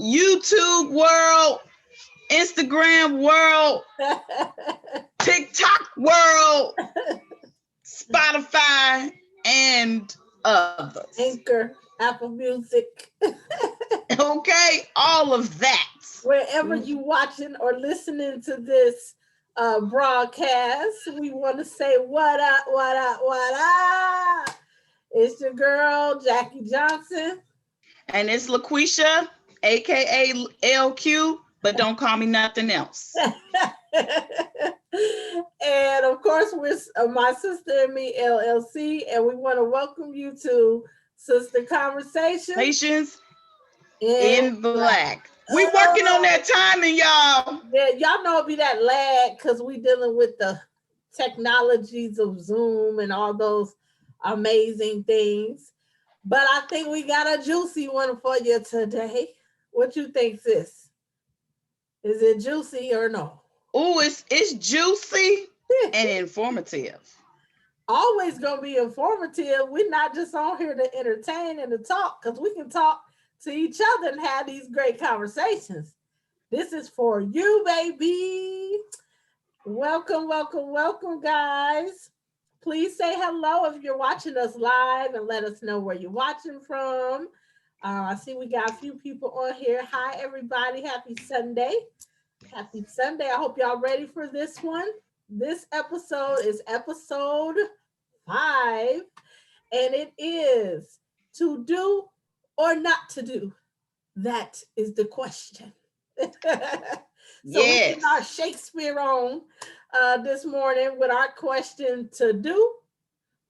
YouTube world, Instagram world, TikTok world, Spotify, and others. Anchor, Apple Music. Okay, all of that. Wherever you watching or listening to this broadcast, we want to say what up, what up, what up. It's your girl, Jackie Johnson. And it's LaQuisha, aka LQ, but don't call me nothing else. And of course, we're my sister and me, LLC, and we want to welcome you to Sister Conversations Patience in in Black. We working on that timing, y'all. Yeah, y'all know it be that lag because we dealing with the technologies of Zoom and all those amazing things. But I think we got a juicy one for you today. What you think, sis? Is it juicy or no? Oh, it's juicy and informative. Always gonna be informative. We're not just on here to entertain and to talk, because we can talk to each other and have these great conversations. This is for you, baby. Welcome, welcome, welcome, guys. Please say hello if you're watching us live and let us know where you're watching from. I see we got a few people on here. Hi, everybody. Happy Sunday. Happy Sunday. I hope y'all ready for this one. This episode is episode 5, and it is to do or not to do. That is the question. So we Yes. did our Shakespeare on this morning with our question, to do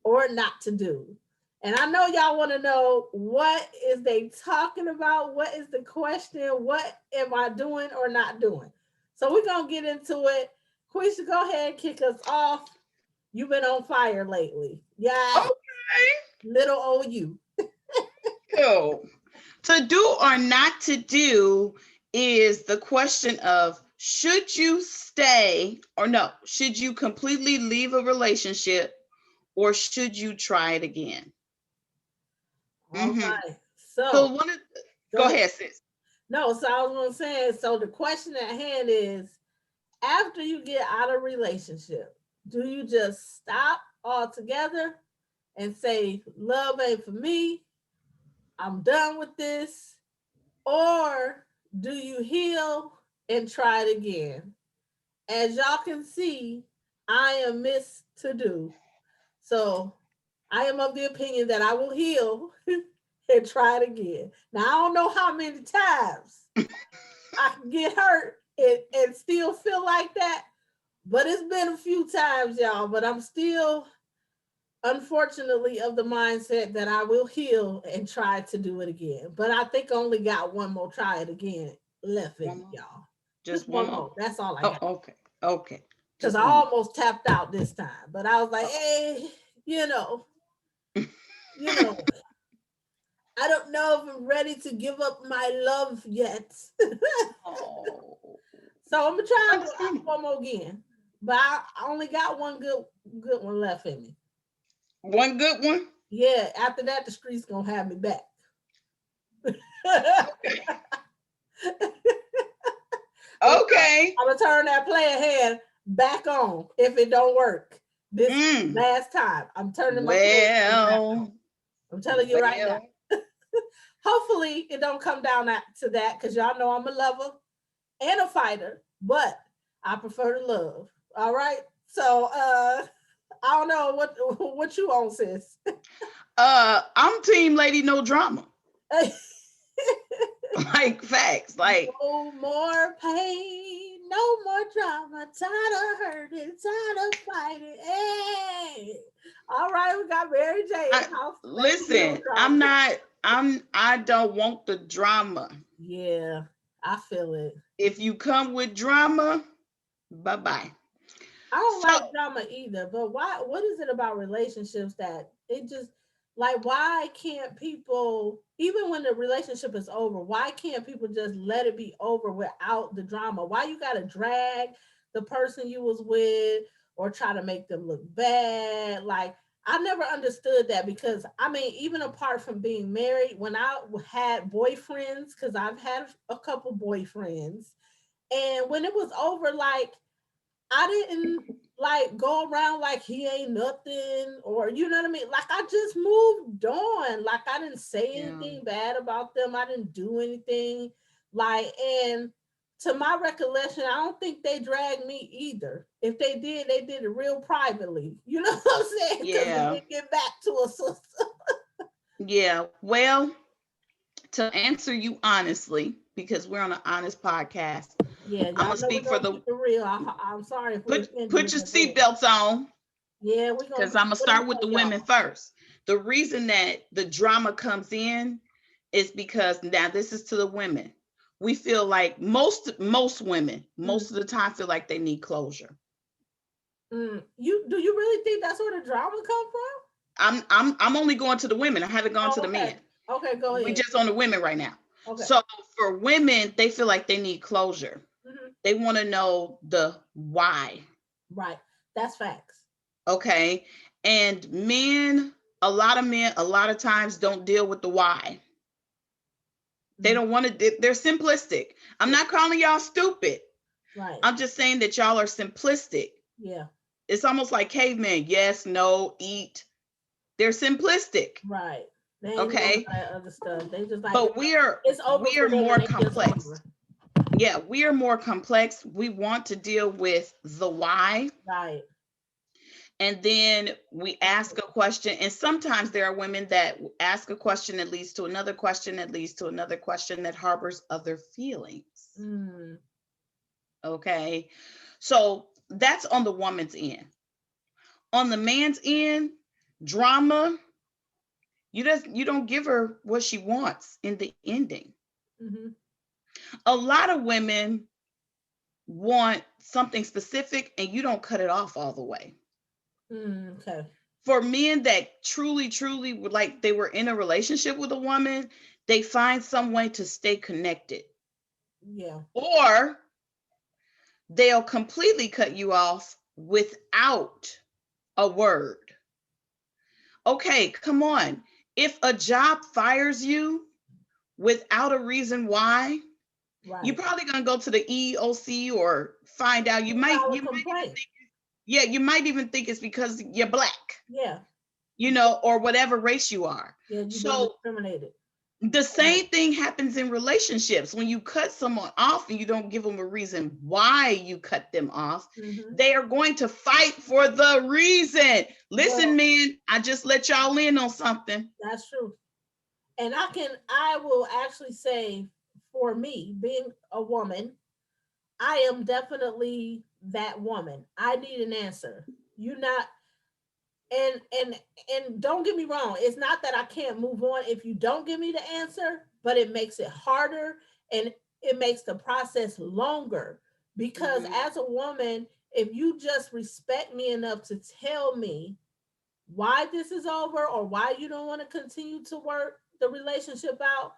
or not to do. And I know y'all want to know, what is they talking about? What is the question? What am I doing or not doing? So we're going to get into it. Quisha, go ahead and kick us off. You've been on fire lately. Yeah. Okay. Little old you. So, to do or not to do is the question of, should you stay or no? Should you completely leave a relationship, or should you try it again? All right. So go ahead, sis. No, so I was going to say, so the question at hand is, after you get out of a relationship, do you just stop altogether and say, love ain't for me, I'm done with this? Or do you heal and try it again? As y'all can see, I am Miss To Do. So I am of the opinion that I will heal and try it again. Now, I don't know how many times I can get hurt and still feel like that, but it's been a few times, y'all. But I'm still, unfortunately, of the mindset that I will heal and try to do it again. But I think I only got one more try it again left in y'all. Just one more. That's all I got. Okay. Because I almost tapped out this time, but I was like, hey, you know, I don't know if I'm ready to give up my love yet. So I'm gonna try one more again, but I only got one good one left in me. One good one? Yeah. After that, the streets gonna have me back. Okay. I'm gonna turn that player hand back on if it don't work this last time. I'm turning my player hand back on. I'm telling you right now. Hopefully it don't come down to that, because y'all know I'm a lover and a fighter, but I prefer to love. All right. So I don't know what you on, sis. I'm team lady, no drama. Like facts. Like, no more pain, no more drama, tired of hurting, tired of fighting. Hey. All right, we got Mary J. Listen, I don't want the drama. Yeah, I feel it. If you come with drama, bye-bye. I don't like drama either, but why? What is it about relationships that it just, like, why can't people, even when the relationship is over, why can't people just let it be over without the drama? Why you gotta drag the person you was with or try to make them look bad? Like, I never understood that because I mean, even apart from being married, when I had boyfriends, because I've had a couple boyfriends, and when it was over, like I didn't like go around like he ain't nothing, or you know what I mean? Like I just moved on. Like I didn't say Yeah. anything bad about them. I didn't do anything. Like, and to my recollection, I don't think they dragged me either. If they did it real privately. You know what I'm saying? Because we Yeah. didn't get back to a sister. Yeah. Well, to answer you honestly, because we're on an honest podcast, Yeah, I'm y'all gonna know we're speak for gonna the keep it real. I'm sorry if we offended put in your advance. seatbelts on, Yeah, we're because gonna I'm gonna put them start with the on women y'all. first. The reason that the drama comes in is because now this is to the women. We feel like most women most of the time feel like they need closure. You do you really think that's where the drama come from? I'm only going to the women. I haven't gone to Oh, the men. okay. Okay, go We ahead. just on the women right now. Okay. So for women, they feel like they need closure. Mhm. They want to know the why. Right. That's facts. Okay. And men, a lot of times don't deal with the why. They Mhm. don't want to, they're simplistic. I'm Yeah. not calling y'all stupid. Right. I'm just saying that y'all are simplistic. Yeah. It's almost like cavemen. Yes, no, eat. They're simplistic. Right. They ain't doing Okay. that other stuff. They just like But it's over we are for them more and they just complex. over. Yeah, we are more complex. We want to deal with the why. Right. And then we ask a question. And sometimes there are women that ask a question that leads to another question that leads to another question that harbors other feelings. Mm. Okay. So that's on the woman's end. On the man's end, drama, you don't give her what she wants in the ending. Mm-hmm. A lot of women want something specific and you don't cut it off all the way. Okay. For men that truly would like they were in a relationship with a woman, they find some way to stay connected. Yeah. Or they'll completely cut you off without a word. Okay, come on. If a job fires you without a reason why, you're Right. probably gonna go to the EEOC or find out. File a You might even complaint. think, yeah, you might even think it's because you're black, Yeah. or whatever race you are. Yeah, you've been So discriminated. the Right. same thing happens in relationships. When you cut someone off and you don't give them a reason why you cut them off, Mm-hmm. they are going to fight for the reason. Listen, Well, man, I just let y'all in on something. that's true. And I will actually say for me, being a woman, I am definitely that woman. I need an answer. You not and and and don't get me wrong, it's not that I can't move on if you don't give me the answer, but it makes it harder and it makes the process longer because Mhm. as a woman, if you just respect me enough to tell me why this is over or why you don't want to continue to work the relationship out,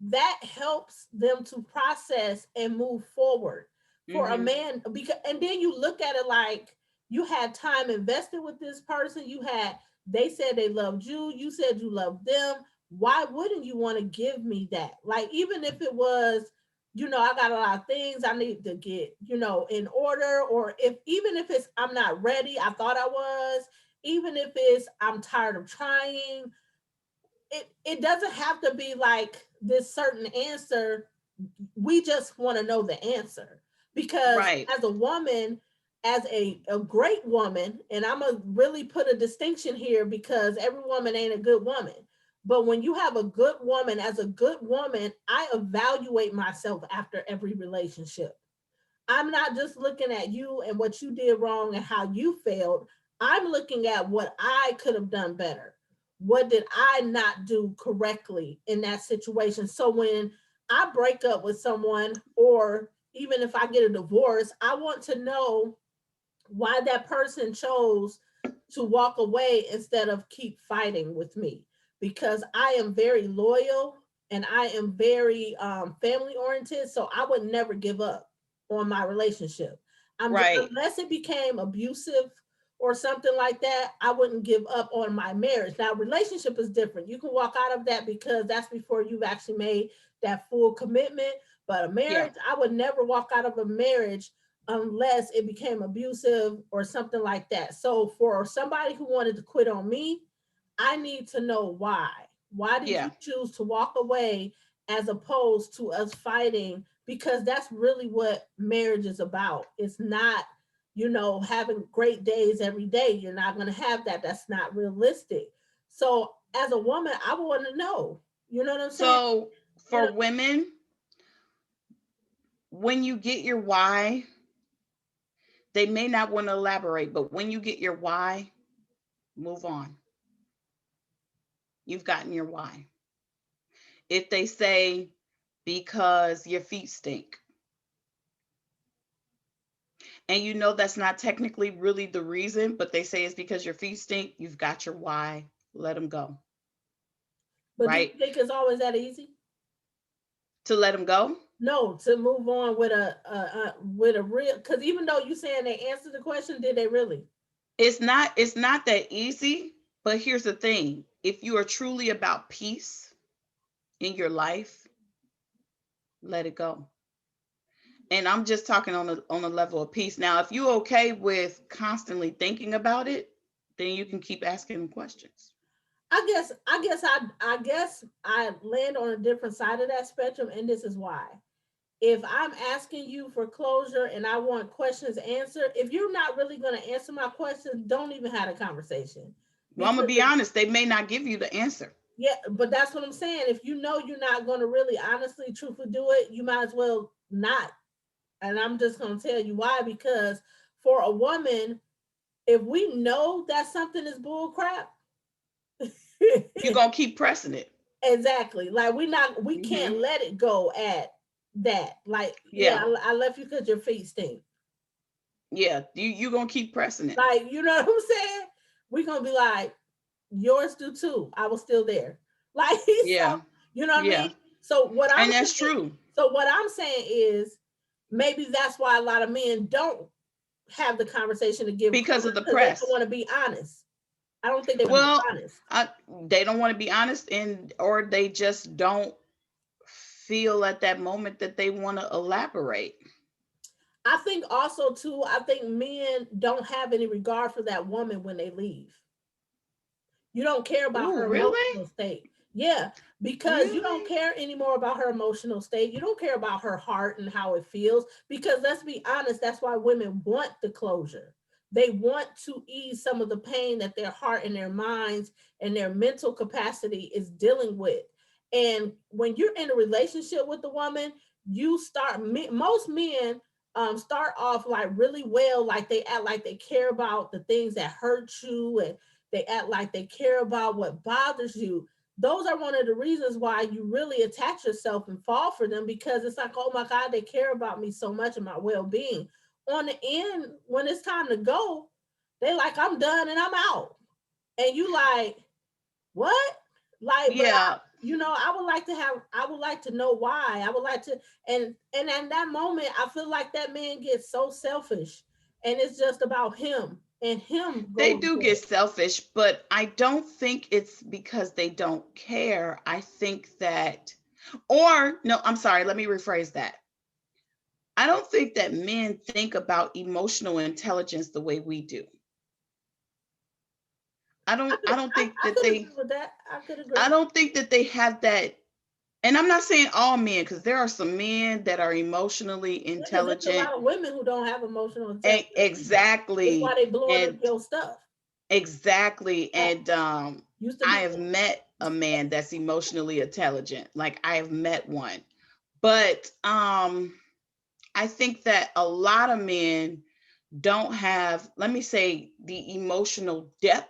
that helps them to process and move forward. For a Mhm. man, because and then you look at it like you had time invested with this person, they said they loved you, you said you loved them. Why wouldn't you want to give me that? Like, even if it was, I got a lot of things I need to get, in order, or if even if it's I'm not ready, I thought I was, even if it's I'm tired of trying, it doesn't have to be like this certain answer. We just want to know the answer because Right. as a woman, as a great woman, and I'm gonna really put a distinction here because every woman ain't a good woman, but when you have a good woman, as a good woman, I evaluate myself after every relationship. I'm not just looking at you and what you did wrong and how you failed. I'm looking at what I could have done better. What did I not do correctly in that situation? So when I break up with someone, or even if I get a divorce, I want to know why that person chose to walk away instead of keep fighting with me, because I am very loyal and I am very family oriented, so I would never give up on my relationship. Right. Unless it became abusive or something like that, I wouldn't give up on my marriage. Now, relationship is different. You can walk out of that because that's before you've actually made that full commitment. But a Yeah. marriage, I would never walk out of a marriage unless it became abusive or something like that. So for somebody who wanted to quit on me, I need to know why. Why did Yeah. you choose to walk away as opposed to us fighting? Because that's really what marriage is about. It's not, having great days every day. You're not going to have that. That's not realistic. So as a woman, I want to know, you know what I'm saying? So You for know, women, when you get your why, they may not want to elaborate, but when you get your why, move on. You've gotten your why. If they say because your feet stink, and you know that's not technically really the reason, but they say it's because your feet stink, you've got your why. Let them go. but do you Right? think it's always that easy? To let them go. No, to move on with a real, because even though you saying they answered the question, did they really? It's not that easy, but here's the thing. If you are truly about peace in your life, let it go. And I'm just talking on a level of peace. Now, if you're okay with constantly thinking about it, then you can keep asking them questions. I guess I land on a different side of that spectrum, and this is why. If I'm asking you for closure and I want questions answered, if you're not really going to answer my questions, don't even have a conversation. Well, I'm gonna Because be honest, they may not give you the answer. yeah, but that's what I'm saying. If you know you're not going to really honestly, truthfully do it, you might as well not. And I'm just going to tell you why. Because for a woman, if we know that something is bull crap, You're gonna keep pressing it. exactly. Like we Hmm. can't let it go at that. Like, yeah, Yeah, I left you because your feet stink. yeah. You're gonna keep pressing it. Like, you know what I'm saying? We're gonna be like, yours do too. I was still there. Like, so Yeah, you know what I mean? yeah. So what I'm And that's saying, true. is maybe that's why a lot of men don't have the conversation to give Because closure of the because they don't press. want to be honest. I don't think they want to be Well, honest. I, they don't want to be honest, and or they just don't feel at that moment that they want to elaborate. I think also too, I think men don't have any regard for that woman when they leave. You don't care about Ooh, her really? emotional state. Yeah, because you don't Really? care anymore about her emotional state. You don't care about her heart and how it feels. Because let's be honest, that's why women want the closure. They want to ease some of the pain that their heart and their minds and their mental capacity is dealing with. And when you're in a relationship with a woman, most men start off like really well, like they act like they care about the things that hurt you, and they act like they care about what bothers you. Those are one of the reasons why you really attach yourself and fall for them, because it's like, oh my God, they care about me so much and my well being. On the end, when it's time to go, they like, I'm done and I'm out. And you like, what? Like, but Yeah. I would like to know why. I would like to, and at that moment, I feel like that man gets so selfish, and it's just about him and him They going do for get it. selfish, but I don't think it's because they don't care. I think that, or no, I'm sorry, let me rephrase that. I don't think that men think about emotional intelligence the way we do. I don't think I that could they agree with that. I could I agree. don't think that they have that. And I'm not saying all men, because there are some men that are emotionally Yeah, because there's a intelligent. lot of women who don't have emotional And intelligence either. That's why exactly. they blowing up And your stuff. exactly. Right. And Used to I be have met a man that's emotionally intelligent. Like I have met one. But I think that a lot of men don't have, let me say, the emotional depth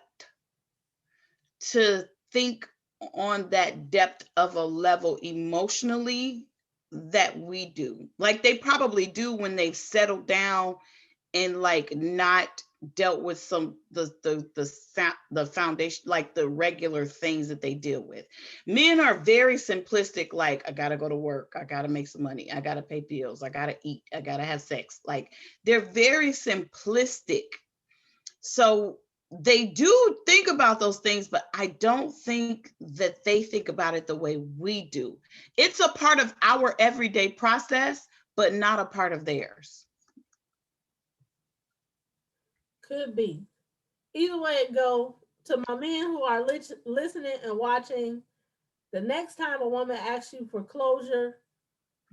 to think on that depth of a level emotionally that we do. Like they probably do when they've settled down and like not dealt with some the foundation, like the regular things that they deal with. Men are very simplistic, like I gotta go to work, I gotta make some money, I gotta pay bills, I gotta eat, I gotta have sex. Like they're very simplistic. So they do think about those things, but I don't think that they think about it the way we do. It's a part of our everyday process, but not a part of theirs. Could be. Either way it go, to my men who are listening and watching, the next time a woman asks you for closure,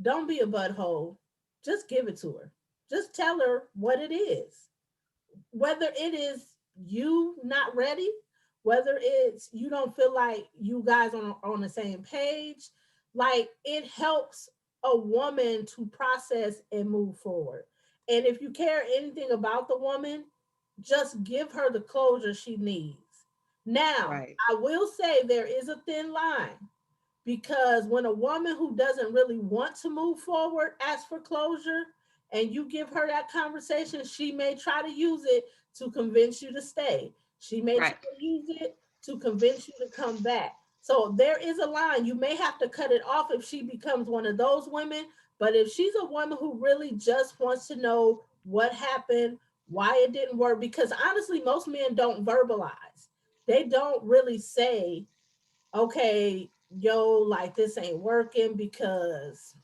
don't be a butthole. Just give it to her. Just tell her what it is. Whether it is you not ready, whether it's you don't feel like you guys are on the same page, like it helps a woman to process and move forward. And if you care anything about the woman, just give her the closure she needs. Now, Right. I will say there is a thin line, because when a woman who doesn't really want to move forward asks for closure and you give her that conversation, she may try to use it to convince you to stay. She may try Right. to use it to convince you to come back. So there is a line. You may have to cut it off if she becomes one of those women. But if she's a woman who really just wants to know what happened, why it didn't work, because honestly, most men don't verbalize. They don't really say, okay, yo, like this ain't working because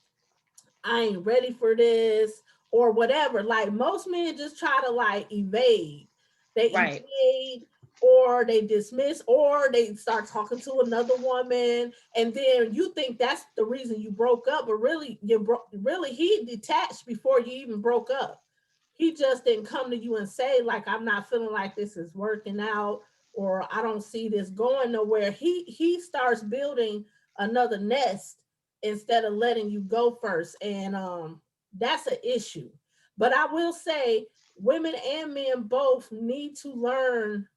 I ain't ready for this or whatever. Like most men just try to like evade. They Right. evade or they dismiss or they start talking to another woman, and then you think that's the reason you broke up, but really really he detached before you even broke up. He just didn't come to you and say like, I'm not feeling like this is working out, or I don't see this going nowhere. He starts building another nest instead of letting you go first. And that's an issue. But I will say women and men both need to learn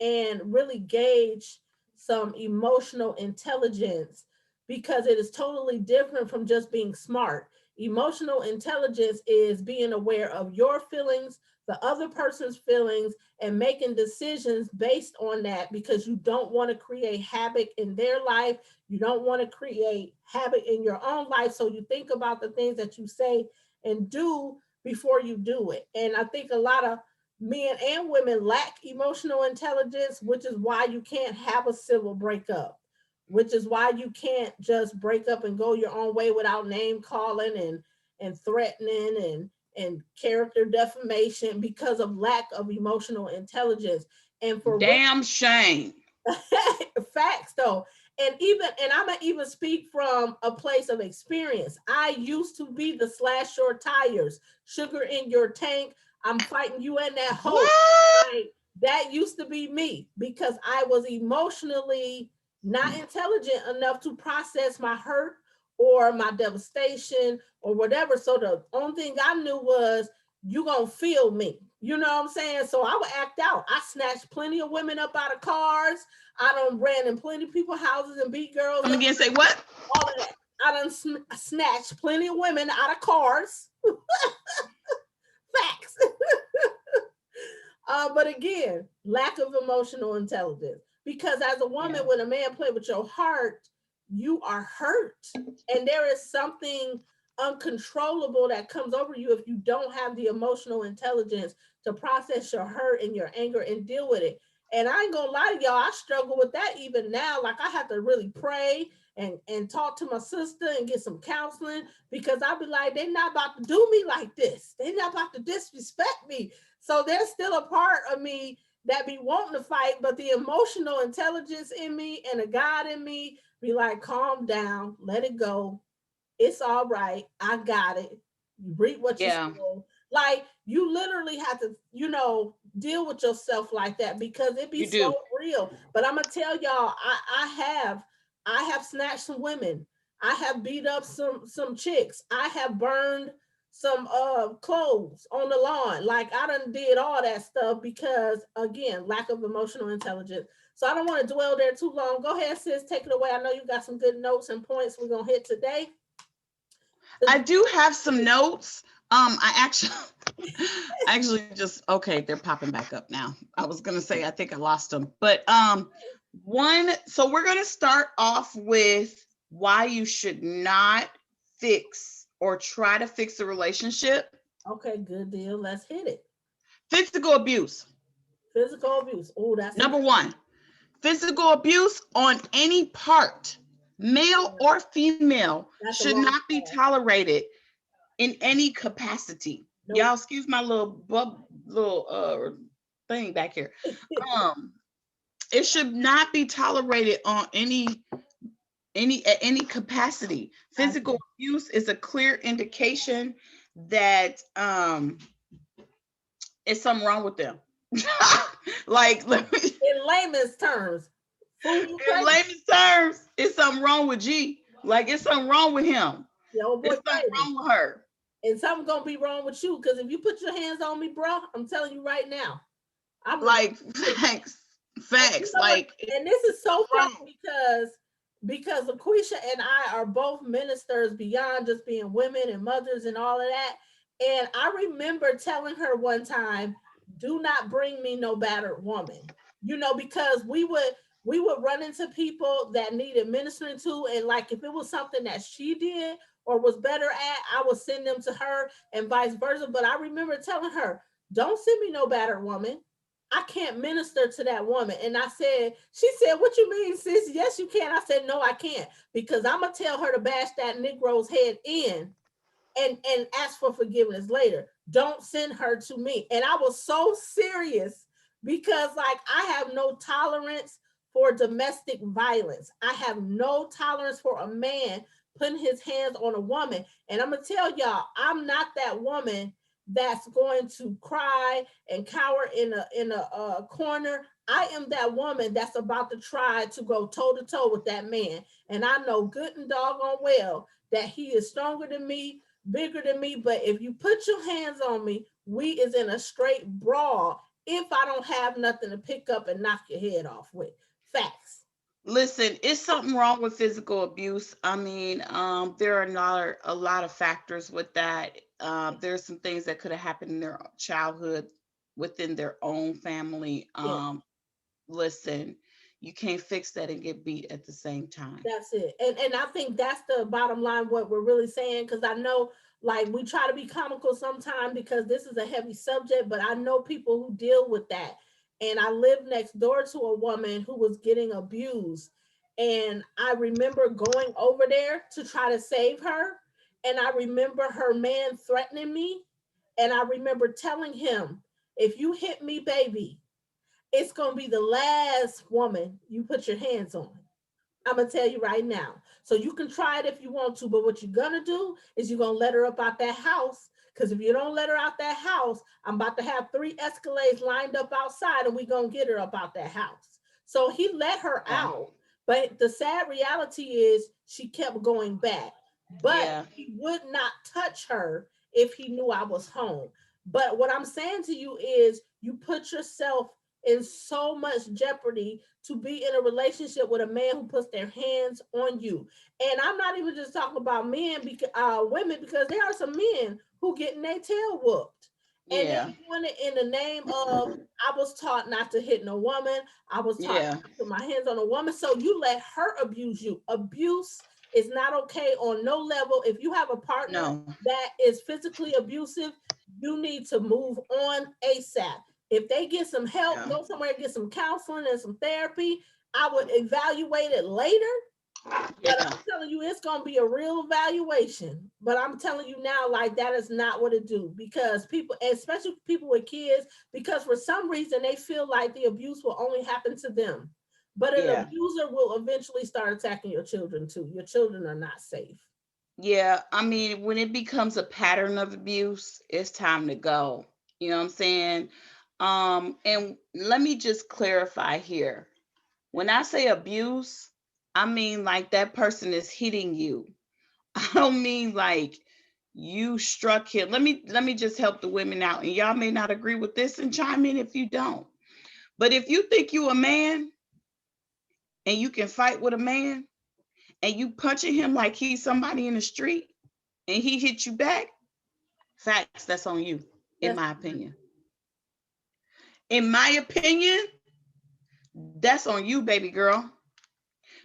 and really gauge some emotional intelligence, because it is totally different from just being smart. Emotional intelligence is being aware of your feelings, the other person's feelings, and making decisions based on that, because you don't want to create havoc in their life. You don't want to create havoc in your own life. So you think about the things that you say and do before you do it. And I think a lot of men and women lack emotional intelligence, which is why you can't have a civil breakup, which is why you can't just break up and go your own way without name calling and threatening and character defamation, because of lack of emotional intelligence. And for women, Damn shame. facts though. And I'm gonna even speak from a place of experience. I used to be the slash your tires, sugar in your tank, I'm fighting you in that hole. What? Like that used to be me, because I was emotionally not intelligent enough to process my hurt or my devastation or whatever. So the only thing I knew was, you gonna feel me. You know what I'm saying? So I would act out. I snatched plenty of women up out of cars. I done ran in plenty of people's houses and beat girls Come up, again, say what? all of that. I done snatched plenty of women out of cars. Facts. But again, lack of emotional intelligence. Because as a woman, Yeah. when a man play with your heart, you are hurt. And there is something uncontrollable that comes over you if you don't have the emotional intelligence to process your hurt and your anger and deal with it. And I ain't gonna lie to y'all, I struggle with that even now. Like I have to really pray and talk to my sister and get some counseling, because I'll be like, they're not about to do me like this. They're not about to disrespect me. So there's still a part of me that be wanting to fight, but the emotional intelligence in me and the God in me be like, calm down, let it go. It's all right. I got it. You reap what you Yeah, sow. Like you literally have to, deal with yourself like that, because it be you so do. real. But I'm gonna tell y'all, I have snatched some women. I have beat up some chicks. I have burned some clothes on the lawn. Like I done did all that stuff because again, lack of emotional intelligence. So I don't want to dwell there too long. Go ahead, sis, take it away. I know you got some good notes and points we're gonna hit today. I do have some notes. I actually actually just okay, they're popping back up now. I was gonna say I think I lost them. But so we're gonna start off with why you should not fix or try to fix a relationship. Okay, good deal. Let's hit it. Physical abuse. Physical abuse. Oh, that's Number one, physical abuse on any part, male or female, that's a should long not be pass. tolerated in any capacity. Nope. Y'all excuse my little thing back here. Um, it should not be tolerated on any capacity. Physical Gotcha. abuse is a clear indication that it's something wrong with them. Like, let me, In layman's terms, fool you in crazy. layman's terms, it's something wrong with G. Like, it's something wrong with him. Your old boy It's something crazy. wrong with her. And something's gonna be wrong with you because if you put your hands on me, bro, I'm telling you right now, I'm gonna. Like, facts, And you facts. know what? Like, it's And this is so wrong. funny because LaQuisha and I are both ministers beyond just being women and mothers and all of that. And I remember telling her one time, "Do not bring me no battered woman." You know, because we would run into people that needed ministering to, and like if it was something that she did or was better at, I would send them to her and vice versa. But I remember telling her, "Don't send me no battered woman. I can't minister to that woman." And I said, she said, "What you mean, sis? Yes, you can." I said, "No, I can't, because I'm gonna tell her to bash that Negro's head in and ask for forgiveness later. Don't send her to me." And I was so serious because like I have no tolerance for domestic violence. I have no tolerance for a man putting his hands on a woman. And I'm gonna tell y'all, I'm not that woman that's going to cry and cower in a corner. I am that woman that's about to try to go toe to toe with that man. And I know good and doggone well that he is stronger than me, bigger than me. But if you put your hands on me, we is in a straight brawl if I don't have nothing to pick up and knock your head off with. Facts. Listen, it's something wrong with physical abuse. I mean, there are not a lot of factors with that. There's some things that could have happened in their childhood within their own family. Yeah, Listen, you can't fix that and get beat at the same time. that's it. And I think that's the bottom line, what we're really saying, because I know like we try to be comical sometimes because this is a heavy subject, but I know people who deal with that. And I lived next door to a woman who was getting abused. And I remember going over there to try to save her. And I remember her man threatening me. And I remember telling him, "If you hit me, baby, it's going to be the last woman you put your hands on." I'm gonna tell you right now. So you can try it if you want to, but what you're gonna do is you're gonna let her up out that house. Because if you don't let her out that house, I'm about to have 3 Escalades lined up outside, and we're gonna get her up out that house. So he let her Yeah. out, but the sad reality is she kept going back. But Yeah. he would not touch her if he knew I was home. But what I'm saying to you is you put yourself in so much jeopardy to be in a relationship with a man who puts their hands on you. And I'm not even just talking about men, because women, because there are some men who getting their tail whooped, and they Yeah. doing it in the name of, "I was taught not to hit no woman. I was taught Yeah. not to put my hands on a woman." So you let her abuse you. Abuse is not okay on no level. If you have a partner No. that is physically abusive, you need to move on ASAP. If they get some help, Yeah. go somewhere and get some counseling and some therapy. I would evaluate it later, but Yeah. I'm telling you, it's gonna be a real evaluation. But I'm telling you now, like that is not what it do, because people, especially people with kids, because for some reason they feel like the abuse will only happen to them. But an Yeah. abuser will eventually start attacking your children too. Your children are not safe. Yeah. I mean, when it becomes a pattern of abuse, it's time to go. You know what I'm saying? And let me just clarify here. When I say abuse, I mean like that person is hitting you. I don't mean like you struck him. Let me just help the women out. And y'all may not agree with this and chime in if you don't. But if you think you a man and you can fight with a man and you punching him like he's somebody in the street and he hit you back, facts, that's on you, in That's my opinion. In my opinion, that's on you, baby girl.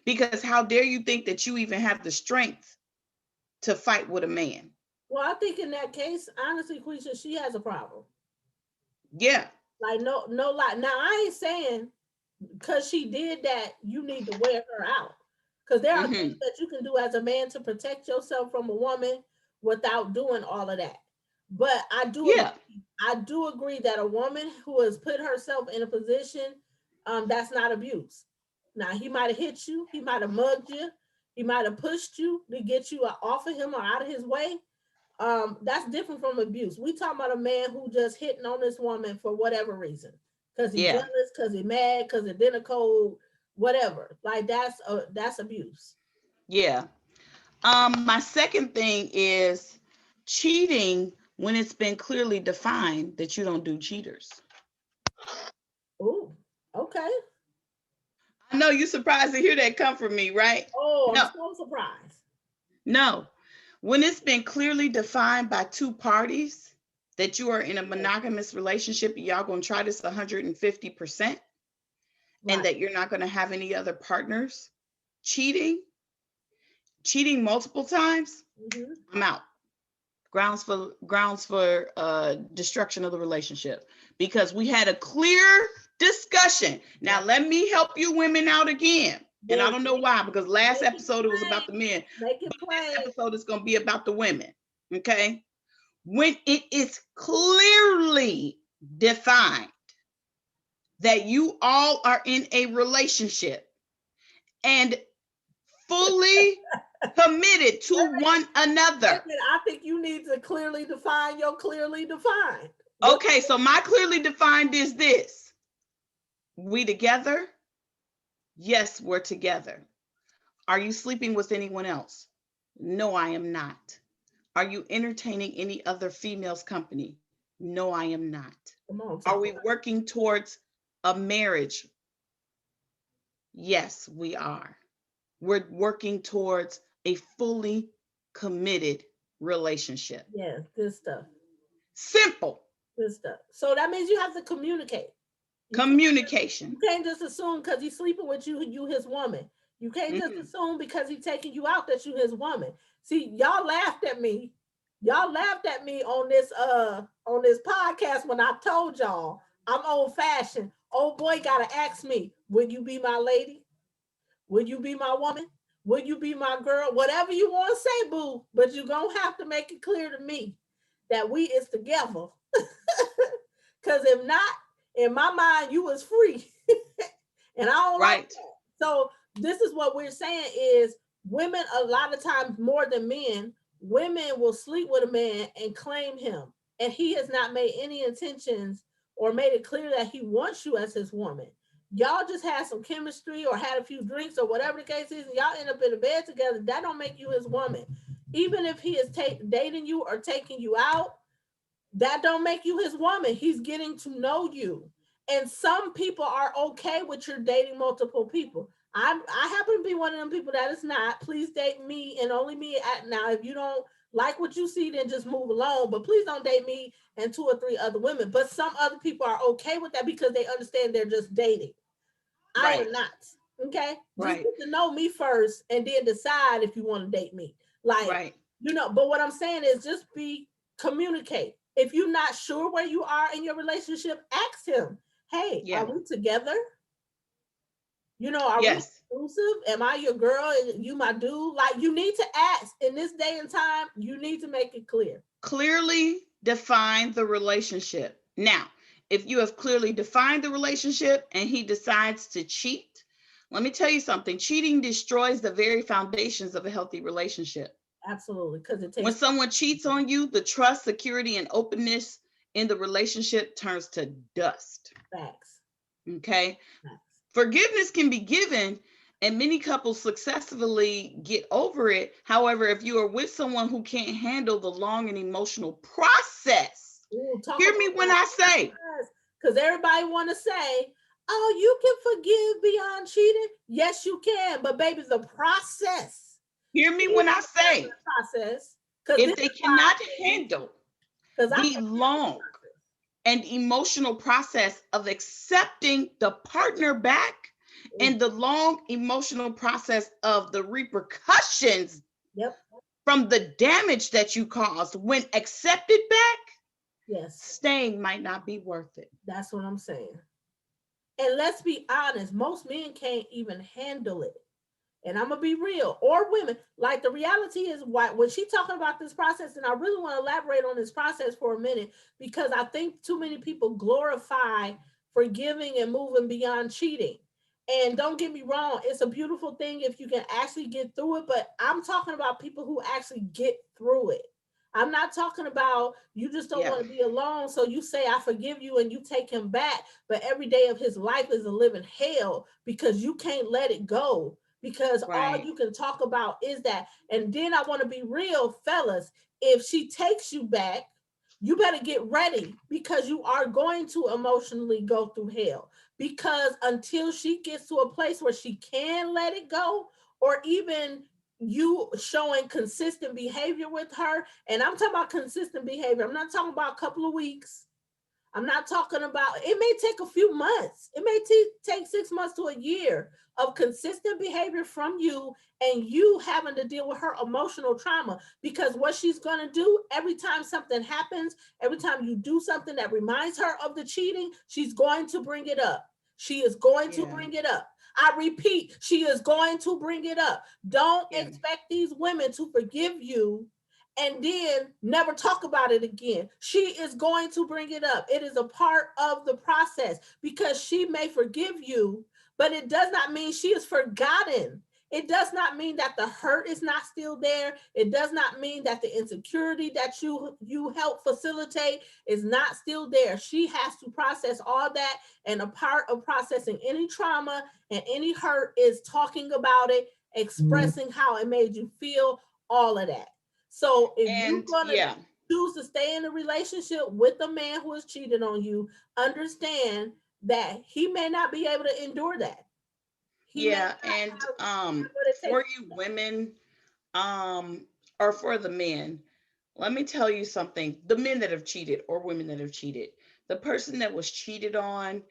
Because how dare you think that you even have the strength to fight with a man? well, I think in that case, honestly, Quisha, she has a problem. Yeah. Like no lie. Now I ain't saying because she did that, you need to wear her out. Because there are things Mm-hmm. that you can do as a man to protect yourself from a woman without doing all of that. But Yeah. I do agree that a woman who has put herself in a position, that's not abuse. Now he might have hit you, he might have mugged you, he might have pushed you to get you off of him or out of his way. That's different from abuse. We talking about a man who just hitting on this woman for whatever reason, because he Yeah. jealous, because he mad, because it dinner cold, whatever. Like that's abuse. Yeah. My second thing is cheating when it's been clearly defined that you don't do cheaters. Oh, okay. I know you're surprised to hear that come from me, right? Oh, I'm No, so surprised. no. When it's been clearly defined by two parties that you are in a monogamous relationship, y'all gonna try this 150%, and Right. that you're not gonna have any other partners, cheating, cheating multiple times, Mm-hmm. I'm out. Grounds for destruction of the relationship, because we had a clear discussion. Now Right. let me help you women out again. And I Yes, don't know why, because last make it episode it was about plain. the men, Make but it this plain. episode is going to be about the women. Okay? When it is clearly defined that you all are in a relationship and fully committed to one Wait another. a minute, I think you need to clearly define your clearly defined. What? Okay, so my clearly defined is this: we together? Yes, we're together. Are you sleeping with anyone else? No, I am not. Are you entertaining any other female's company? No, I am not. Come on, Are talk we about working towards a marriage? Yes, we are. We're working towards a fully committed relationship. it. Yeah, good stuff. Simple Good stuff. So that means you have to communicate. You can't communication. you can't just assume because he's sleeping with you, you his woman. You can't just Mhm. assume because he's taking you out that you his woman. See, y'all laughed at me. Y'all laughed at me on this podcast when I told y'all I'm old fashioned. Old boy gotta ask me, will you be my lady? Will you be my woman? Will you be my girl? Whatever you want to say, boo. But you're gonna have to make it clear to me that we is together. Cause if not, in my mind, you was free. And I don't like Right, that. So this is what we're saying is women a lot of times more than men, women will sleep with a man and claim him. And he has not made any intentions or made it clear that he wants you as his woman. Y'all just had some chemistry or had a few drinks or whatever the case is, and y'all end up in a bed together. That don't make you his woman. Even if he is dating you or taking you out, that don't make you his woman. He's getting to know you. And some people are okay with your dating multiple people. I happen to be one of them people that is not. Please date me and only me. Now, if you don't like what you see, then just move along. But please don't date me and two or three other women. But some other people are okay with that because they understand they're just dating. I am right, not. Okay. Just right, get to know me first and then decide if you want to date me. Like, right. but what I'm saying is just communicate. If you're not sure where you are in your relationship, ask him, hey, are Yeah. we together? Are we Yes. exclusive? Am I your girl and you my dude? Like, you need to ask in this day and time, you need to make it clear. Clearly define the relationship. Now, if you have clearly defined the relationship and he decides to cheat, let me tell you something: cheating destroys the very foundations of a healthy relationship. Absolutely. Because it When takes someone cheats on you, the trust, security, and openness in the relationship turns to dust. facts. Okay. Facts. Forgiveness can be given, and many couples successfully get over it. However, if you are with someone who can't handle the long and emotional process, Ooh, talk hear me about when that I say, process. Because everybody want to say, oh, you can forgive beyond cheating. Yes, you can. But baby, the process. hear me You when I understand say, the process. Because this if they is why I cannot say, handle because I the can't handle the long and emotional process of accepting the partner back, process. and the long emotional process of the repercussions Yep. from the damage that you caused when accepted back, Yes, staying might not be worth it. that's what I'm saying. And let's be honest, most men can't even handle it. And I'm gonna be real, or women. Like the reality is, why when she talking about this process, and I really want to elaborate on this process for a minute, because I think too many people glorify forgiving and moving beyond cheating. And don't get me wrong, it's a beautiful thing if you can actually get through it. But I'm talking about people who actually get through it. I'm not talking about you just don't Yeah, want to be alone, so you say I forgive you and you take him back, but every day of his life is a living hell because you can't let it go, because all right. you can talk about is that. And then I want to be real, fellas. If she takes you back, you better get ready because you are going to emotionally go through hell. Because until she gets to a place where she can let it go, or even you showing consistent behavior with her, and I'm talking about consistent behavior, I'm not talking about a couple of weeks, I'm not talking about, it may take a few months. It may take 6 months to a year of consistent behavior from you, and you having to deal with her emotional trauma. Because what she's going to do every time something happens, every time you do something that reminds her of the cheating, she's going to bring it up. She is going to Yeah, bring it up. I repeat, she is going to bring it up. Don't yeah, expect these women to forgive you and then never talk about it again. She is going to bring it up. It is a part of the process because she may forgive you, but it does not mean she is forgotten. It does not mean that the hurt is not still there. It does not mean that the insecurity that you help facilitate is not still there. She has to process all that, and a part of processing any trauma and any hurt is talking about it, expressing how it made you feel, all of that. So if you're and gonna yeah, choose to stay in a relationship with a man who has cheated on you, understand that he may not be able to endure that. He may yeah, not and have what it takes. for you women, um, or for the men, let me tell you something. The men that have cheated or women that have cheated, the person that was cheated on,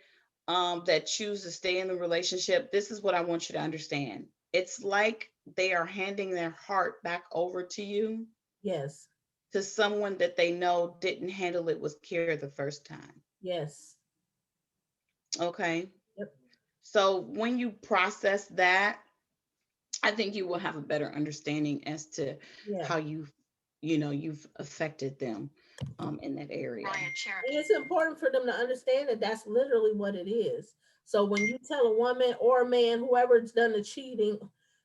that choose to stay in the relationship, this is what I want you to understand. It's like they are handing their heart back over to you, Yes, to someone that they know didn't handle it with care the first time. yes, Okay. yep, So when you process that, I think you will have a better understanding as to yeah. how you've affected them in that area. And it's important for them to understand that that's literally what it is. So when you tell a woman or a man, whoever's done the cheating,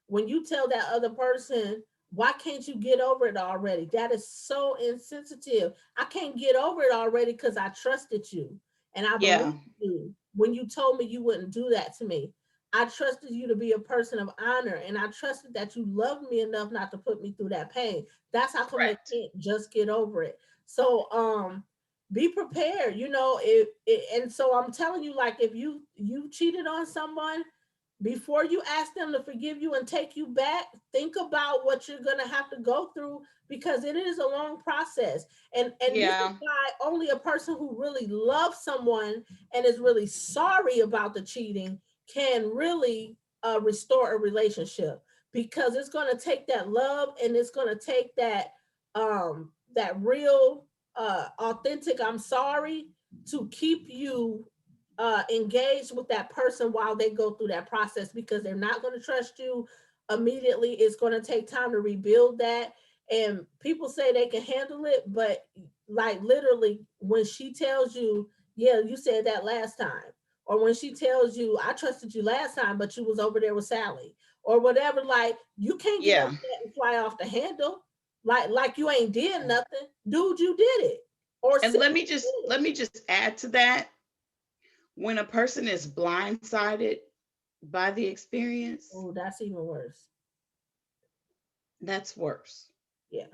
when you tell that other person, why can't you get over it already? That is so insensitive. I can't get over it already because I trusted you and I Yeah, believed you when you told me you wouldn't do that to me. I trusted you to be a person of honor, and I trusted that you loved me enough not to put me through that pain. That's how come they correct. can't just get over it. So be prepared, if and so I'm telling you, like, if you cheated on someone, before you ask them to forgive you and take you back, think about what you're going to have to go through, because it is a long process. And this is Yeah, why only a person who really loves someone and is really sorry about the cheating can really restore a relationship, because it's going to take that love, and it's going to take that real authentic I'm sorry to keep you engaged with that person while they go through that process, because they're not going to trust you immediately. It's going to take time to rebuild that. And people say they can handle it, but like literally, when she tells you, yeah, you said that last time, or when she tells you, I trusted you last time, but you was over there with Sally, or whatever, like you can't get yeah. upset and fly off the handle like you ain't did nothing. Dude, you did it. Or And sis, you let did me just add to that. When a person is blindsided by the it. experience, Oh, that's even worse. that's worse. Yeah.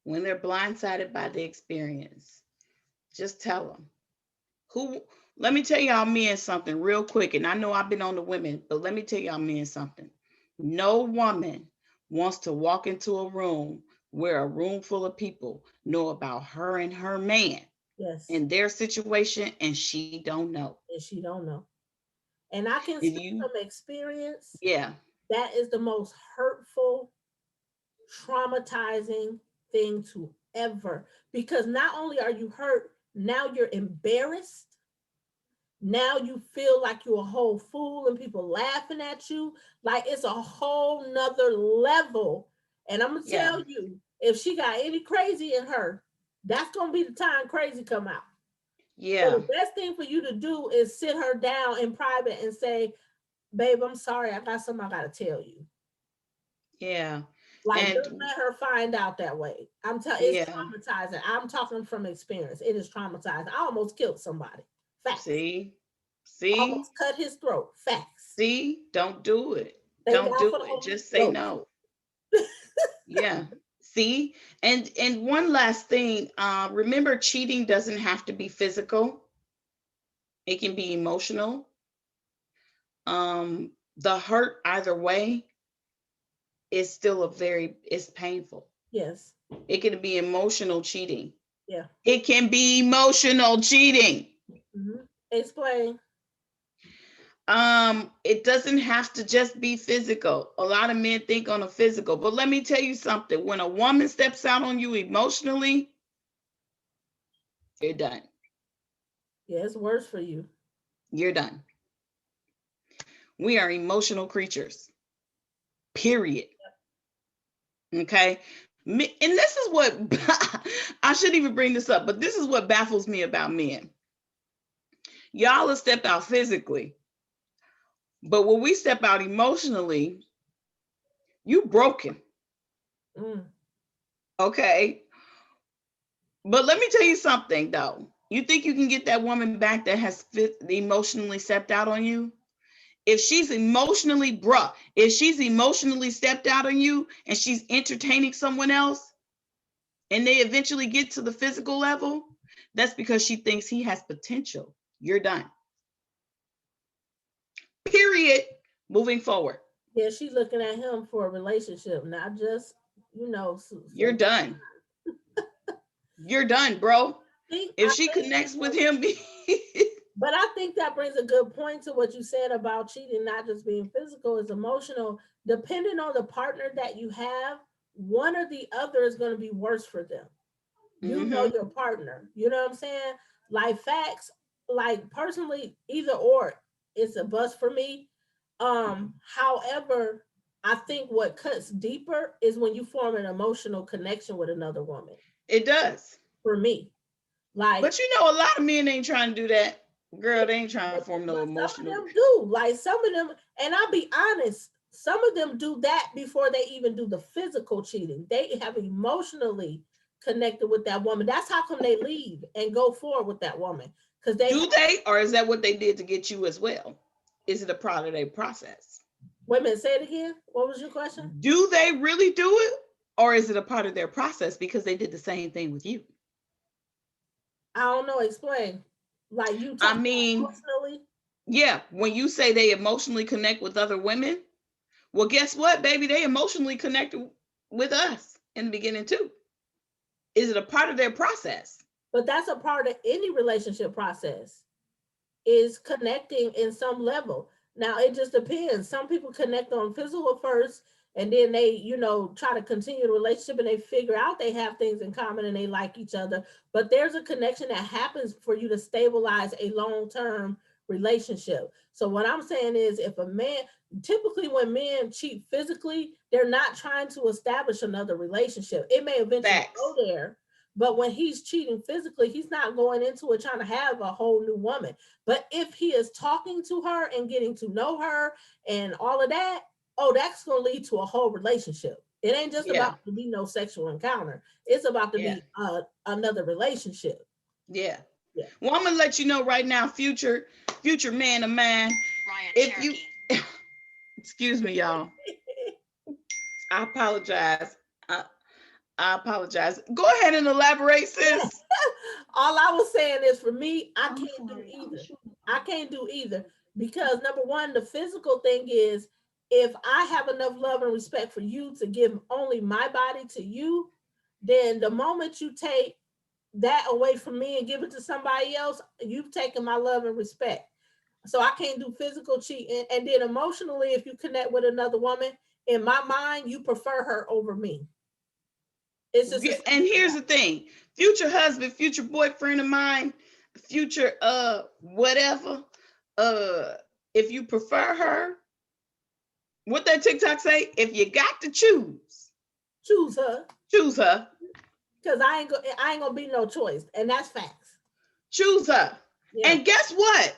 When they're blindsided by the experience, just tell them. Who Let me tell y'all men something real quick, and I know I've been on the women, but let me tell y'all men something. No woman wants to walk into a room where a room full of people know about her and her man Yes. and their situation, and she don't know. And she don't know. And I can If speak you from experience. Yeah, That is the most hurtful, traumatizing thing to ever. Because not only are you hurt, Now you're embarrassed. Now you feel like you're a whole fool and people laughing at you. Like it's a whole nother level. And I'm gonna Yeah. tell you, if she got any crazy in her, that's gonna be the time crazy come out. So Yeah. the best thing for you to do is sit her down in private and say, babe, I'm sorry, I got something I gotta tell you. Yeah. Like, don't And let her find out that way. I'm telling, it's yeah. traumatizing. I'm talking from experience. It is traumatizing. I almost killed somebody. Facts. See? See? Almost cut his throat. Facts. See? Don't do it. Thank Don't God do for the it. Holy Just say Ghost. no. Yeah. See? And one last thing, remember cheating doesn't have to be physical. It can be emotional. The hurt either way is still it's painful. Yes. It can be emotional cheating. Yeah. It can be emotional cheating. Mm-hmm. Explain. It doesn't have to just be physical. A lot of men think on a physical, but let me tell you something. When a woman steps out on you emotionally, you're done. Yeah, it's worse for you. You're done. We are emotional creatures. Period. Okay. And this is what I shouldn't even bring this up, but this is what baffles me about men. Y'all will step out physically, but when we step out emotionally, you broken. Mm. Okay. But let me tell you something though. You think you can get that woman back that has emotionally stepped out on you? If she's emotionally stepped out on you and she's entertaining someone else and they eventually get to the physical level, that's because she thinks he has potential. You're done. Period. Moving forward. Yeah, she's looking at him for a relationship, not just, You're done. You're done, bro. If I she think connects with him, But I think that brings a good point to what you said about cheating, not just being physical, is emotional. Depending on the partner that you have, one or the other is going to be worse for them. You know your partner. You know what I'm saying? Like facts, like personally, either or it's a bust for me. However, I think what cuts deeper is when you form an emotional connection with another woman. it does. For me. Like, But you know, a lot of men ain't trying to do that. Girl, they ain't trying to form no some of emotional. them do. Like some of them, and I'll be honest, some of them do that before they even do the physical cheating. They have emotionally connected with that woman. That's how come they leave and go forward with that woman. Because they Do they, or is that what they did to get you as well? Is it a part of their process? wait a minute, say it again. What was your question? Do they really do it, or is it a part of their process because they did the same thing with you? I don't know. Explain. Like you I talk mean, emotionally. yeah, when you say they emotionally connect with other women, well, guess what, baby? They emotionally connected with us in the beginning too. Is it a part of their process? But that's a part of any relationship process, is connecting in some level. Now it just depends. Some people connect on physical first and then they, try to continue the relationship and they figure out they have things in common and they like each other. But there's a connection that happens for you to stabilize a long-term relationship. So what I'm saying is if a man, typically when men cheat physically, they're not trying to establish another relationship. It may eventually go Facts. there, but when he's cheating physically, he's not going into it trying to have a whole new woman. But if he is talking to her and getting to know her and all of that, oh, that's going to lead to a whole relationship. It ain't just Yeah. about to be no sexual encounter. It's about to Yeah. be another relationship. Yeah. Yeah. Well, I'm gonna let you know right now, future man of mine. If you excuse me, y'all. I apologize. I apologize. Go ahead and elaborate, sis. All I was saying is for me, I can't do either. I can't do either because number one, the physical thing is if I have enough love and respect for you to give only my body to you, then the moment you take that away from me and give it to somebody else, you've taken my love and respect. So I can't do physical cheating. And then emotionally, if you connect with another woman, in my mind, you prefer her over me. It's just And here's the thing, future husband, future boyfriend of mine, future whatever, if you prefer her, what that TikTok say, if you got to choose her. choose her. Because I ain't gonna be no choice. And that's facts. Choose her. Yeah. And guess what?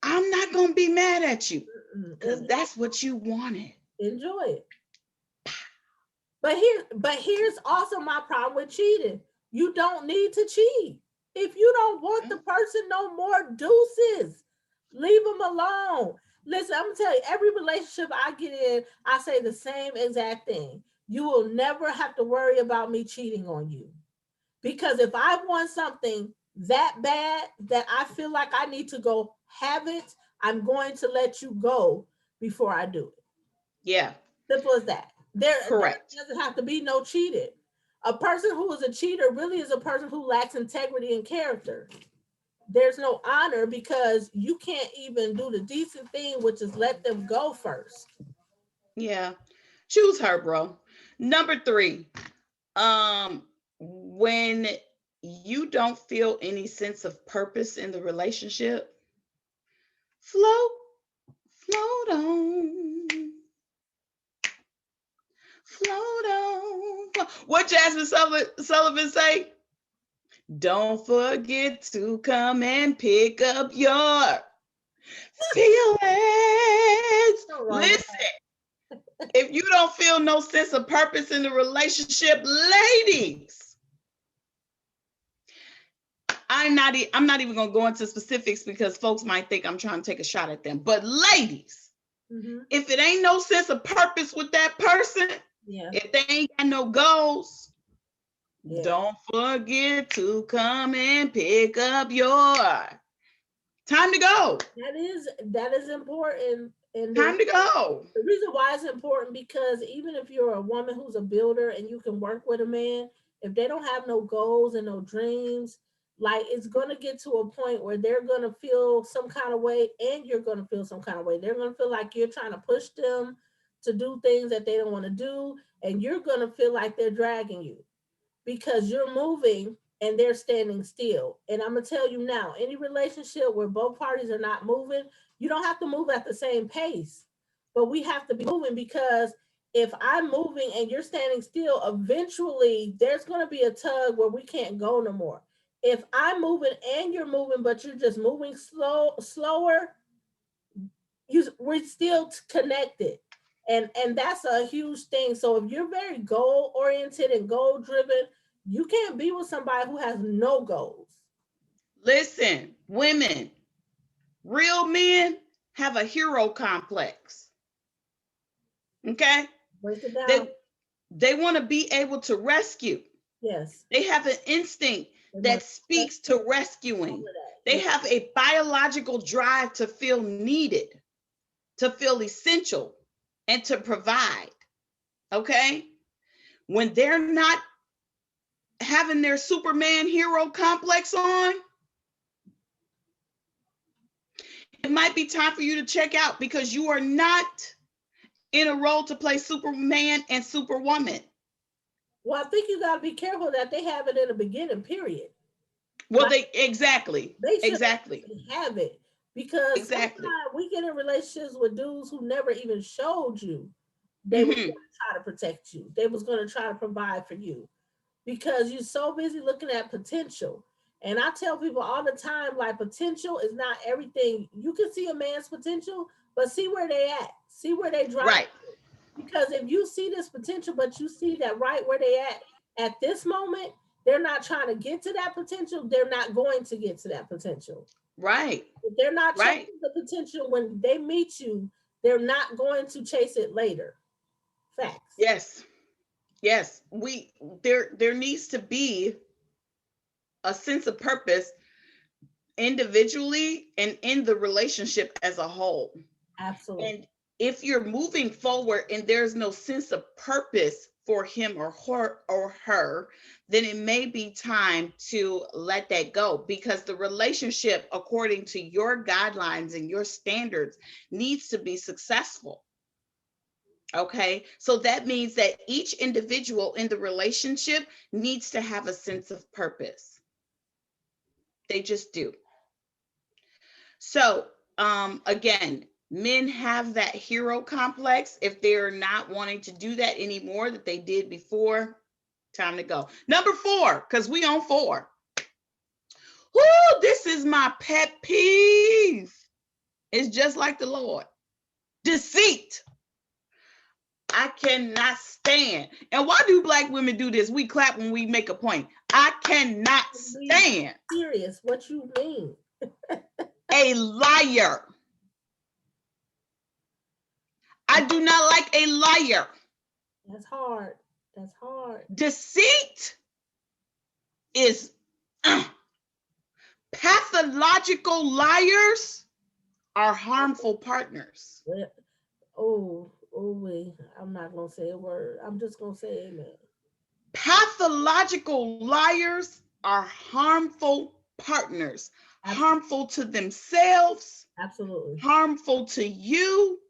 I'm not gonna be mad at you. Because Exactly. that's what you wanted. Enjoy it. But here's also my problem with cheating. You don't need to cheat. If you don't want the person no more, deuces. Leave them alone. Listen, I'm gonna tell you, every relationship I get in, I say the same exact thing. You will never have to worry about me cheating on you. Because if I want something that bad that I feel like I need to go have it, I'm going to let you go before I do it. Yeah. Simple as that. There Correct. doesn't have to be no cheating. A person who is a cheater really is a person who lacks integrity and character. There's no honor because you can't even do the decent thing, which is let them go first. Yeah. Choose her, bro. Number 3, when you don't feel any sense of purpose in the relationship, float on, float on. What Jasmine Sullivan say? Don't forget to come and pick up your feelings. Listen, if you don't feel no sense of purpose in the relationship, ladies, I'm not even going to go into specifics because folks might think I'm trying to take a shot at them. But ladies, if it ain't no sense of purpose with that person, if they ain't got no goals, don't forget to come and pick up your time to go. That is important. And time to go. The reason why it's important, because even if you're a woman who's a builder and you can work with a man, if they don't have no goals and no dreams, like it's going to get to a point where they're going to feel some kind of way and you're going to feel some kind of way. They're going to feel like you're trying to push them to do things that they don't want to do. And you're going to feel like they're dragging you because you're moving and they're standing still. And I'm going to tell you now, any relationship where both parties are not moving, you don't have to move at the same pace, but we have to be moving, because if I'm moving and you're standing still, eventually there's going to be a tug where we can't go no more. If I'm moving and you're moving, but you're just moving slower, we're still connected. And that's a huge thing. So if you're very goal oriented and goal driven, you can't be with somebody who has no goals. Listen, women, real men have a hero complex. Okay? Break it down. They want to be able to rescue. Yes. They have an instinct that speaks to rescuing. They have a biological drive to feel needed, to feel essential, and to provide. Okay? When they're not having their Superman hero complex on, it might be time for you to check out, because you are not in a role to play Superman and Superwoman. Well, I think you got to be careful that they have it in the beginning, period. Well, like, they exactly have it, because sometimes we get in relationships with dudes who never even showed you they was going to try to protect you. They was going to try to provide for you, because you're so busy looking at potential. And I tell people all the time, like, potential is not everything. You can see a man's potential, but see where they at. See where they drive. Right. Because if you see this potential, but you see that right where they at this moment, they're not trying to get to that potential. They're not going to get to that potential. Right. If they're not chasing the potential when they meet you, they're not going to chase it later. Facts. Yes. Yes. There needs to be a sense of purpose individually and in the relationship as a whole. Absolutely. And if you're moving forward and there's no sense of purpose for him or her, then it may be time to let that go, because the relationship, according to your guidelines and your standards, needs to be successful. Okay, so that means that each individual in the relationship needs to have a sense of purpose. They just do. So, again, men have that hero complex. If they're not wanting to do that anymore that they did before, time to go. Number 4, because we on 4. Whoo, this is my pet peeve. It's just like the Lord. Deceit. I cannot stand. And why do black women do this? We clap when we make a point. I cannot stand. Serious, what you mean? A liar. I do not like a liar. That's hard. That's hard. Deceit is pathological liars are harmful partners. Wait. I'm not gonna say a word. I'm just gonna say amen. Pathological liars are harmful partners, harmful to themselves, absolutely, harmful to you,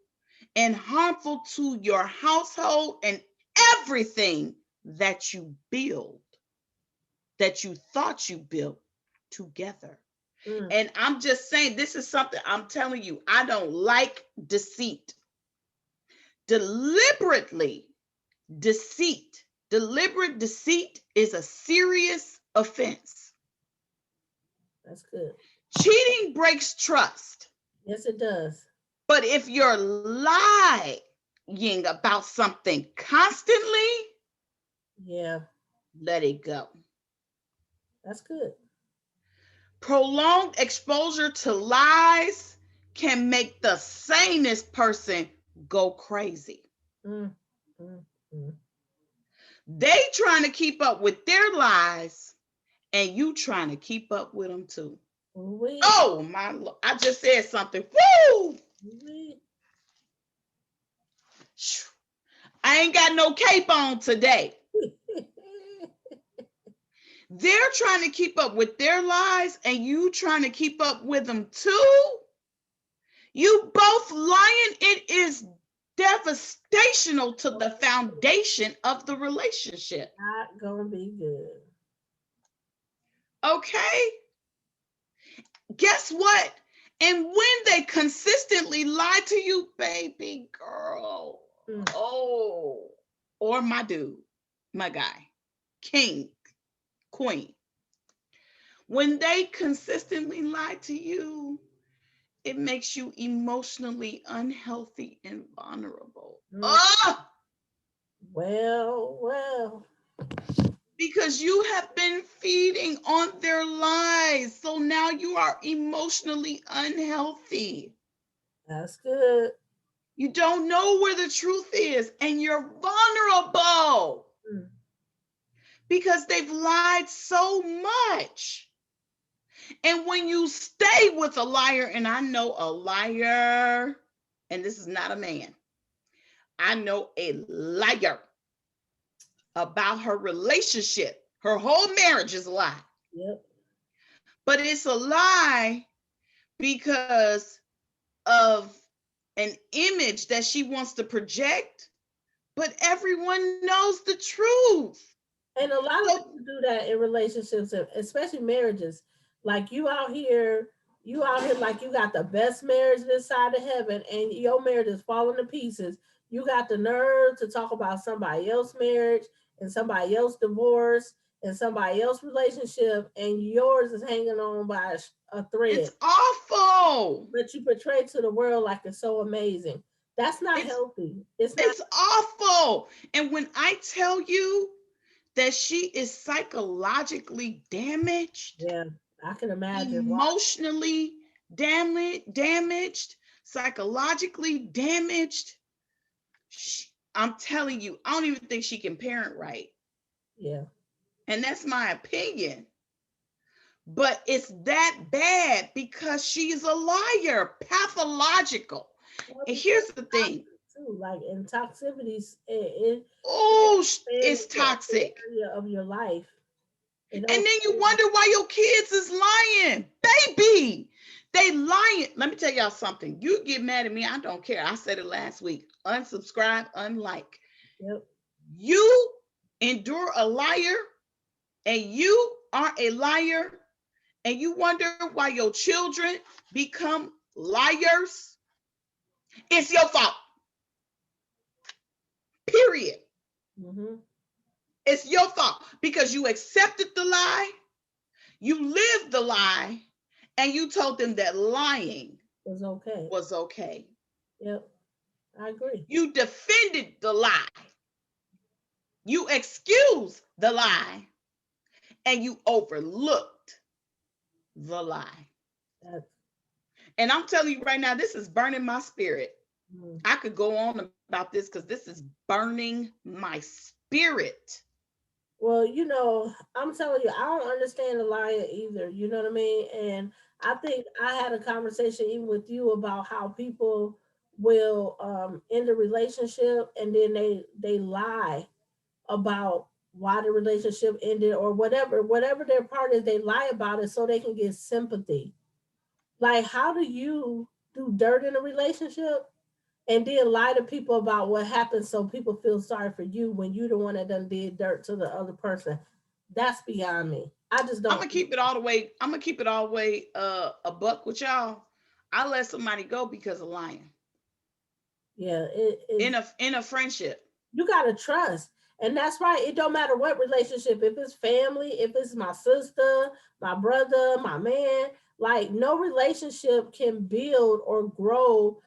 and harmful to your household and everything that you build, that you thought you built together. And I'm just saying, this is something I'm telling you, I don't like deceit. Deliberate deceit is a serious offense. That's good. Cheating breaks trust. Yes, it does. But if you're lying about something constantly, yeah, let it go. That's good. Prolonged exposure to lies can make the sanest person go crazy. They trying to keep up with their lies, and you trying to keep up with them too. Oh my Lord! I just said something. Woo! I ain't got no cape on today. They're trying to keep up with their lies, and you trying to keep up with them too. You both lying. It is devastational to the foundation of the relationship. Not gonna be good. Okay. Guess what? And when they consistently lie to you, baby girl, oh, or my dude, my guy, king, queen, when they consistently lie to you, it makes you emotionally unhealthy and vulnerable. Oh! Well. Because you have been feeding on their lies. So now you are emotionally unhealthy. That's good. You don't know where the truth is, and you're vulnerable because they've lied so much. And when you stay with a liar, and I know a liar, and this is not a man, I know a liar about her relationship. Her whole marriage is a lie. Yep. But it's a lie because of an image that she wants to project, but everyone knows the truth. And a lot of people do that in relationships, especially marriages. Like you out here like you got the best marriage this side of heaven, and your marriage is falling to pieces. You got the nerve to talk about somebody else's marriage and somebody else's divorce and somebody else's relationship, and yours is hanging on by a thread. It's awful. But you portray to the world like it's so amazing. That's not healthy. It's awful. And when I tell you that she is psychologically damaged, yeah, I can imagine. Emotionally damaged, psychologically damaged. I'm telling you, I don't even think she can parent right. Yeah. And that's my opinion. But it's that bad because she's a liar, pathological. And here's the thing. Too, like in toxicities, it's toxic. Area of your life. And then you wonder why your kids is lying. Baby, They lying. Let me tell y'all something. You get mad at me, I don't care. I said it last week. Unsubscribe, unlike. Yep. You endure a liar, and you are a liar, and you wonder why your children become liars. It's your fault. Period. Mm-hmm. It's your fault because you accepted the lie, you lived the lie, and you told them that lying Was okay. was okay. Yep. I agree. You defended the lie, you excused the lie, and you overlooked the lie. That's, And I'm telling you right now, this is burning my spirit. mm. I could go on about this because this is burning my spirit. Well, I'm telling you, I don't understand the liar either. You know what I mean? And I think I had a conversation even with you about how people will end a relationship and then they lie about why the relationship ended or whatever their part is, they lie about it so they can get sympathy. Like, how do you do dirt in a relationship and then lie to people about what happened so people feel sorry for you when you the one that done did dirt to the other person? That's beyond me. I just I'm don't. gonna keep it all the way. I'm gonna keep it all the way a buck with y'all. I let somebody go because of lying Yeah, it is. in a friendship. You gotta trust. And that's right. It don't matter what relationship. If it's family, if it's my sister, my brother, my man, like no relationship can build or grow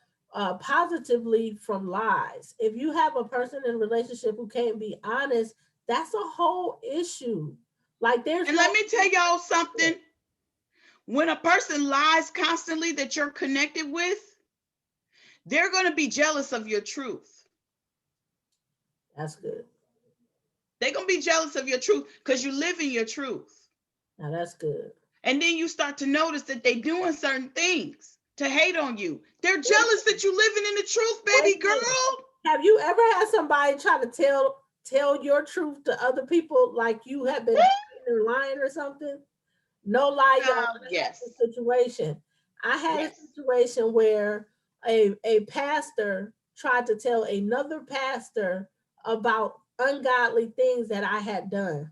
positively from lies. If you have a person in a relationship who can't be honest, that's a whole issue. Like there's And no. let me tell y'all something. When a person lies constantly that you're connected with, they're gonna be jealous of your truth. That's good. They're gonna be jealous of your truth because you live in your truth. Now that's good. And then you start to notice that they doing certain things to hate on you. They're jealous that you living in the truth, Wait baby a minute. girl. Have you ever had somebody try to tell your truth to other people like you have been lying or something? No lie, y'all. I had Yes. this situation. I had a Yes. situation where a pastor tried to tell another pastor about ungodly things that I had done.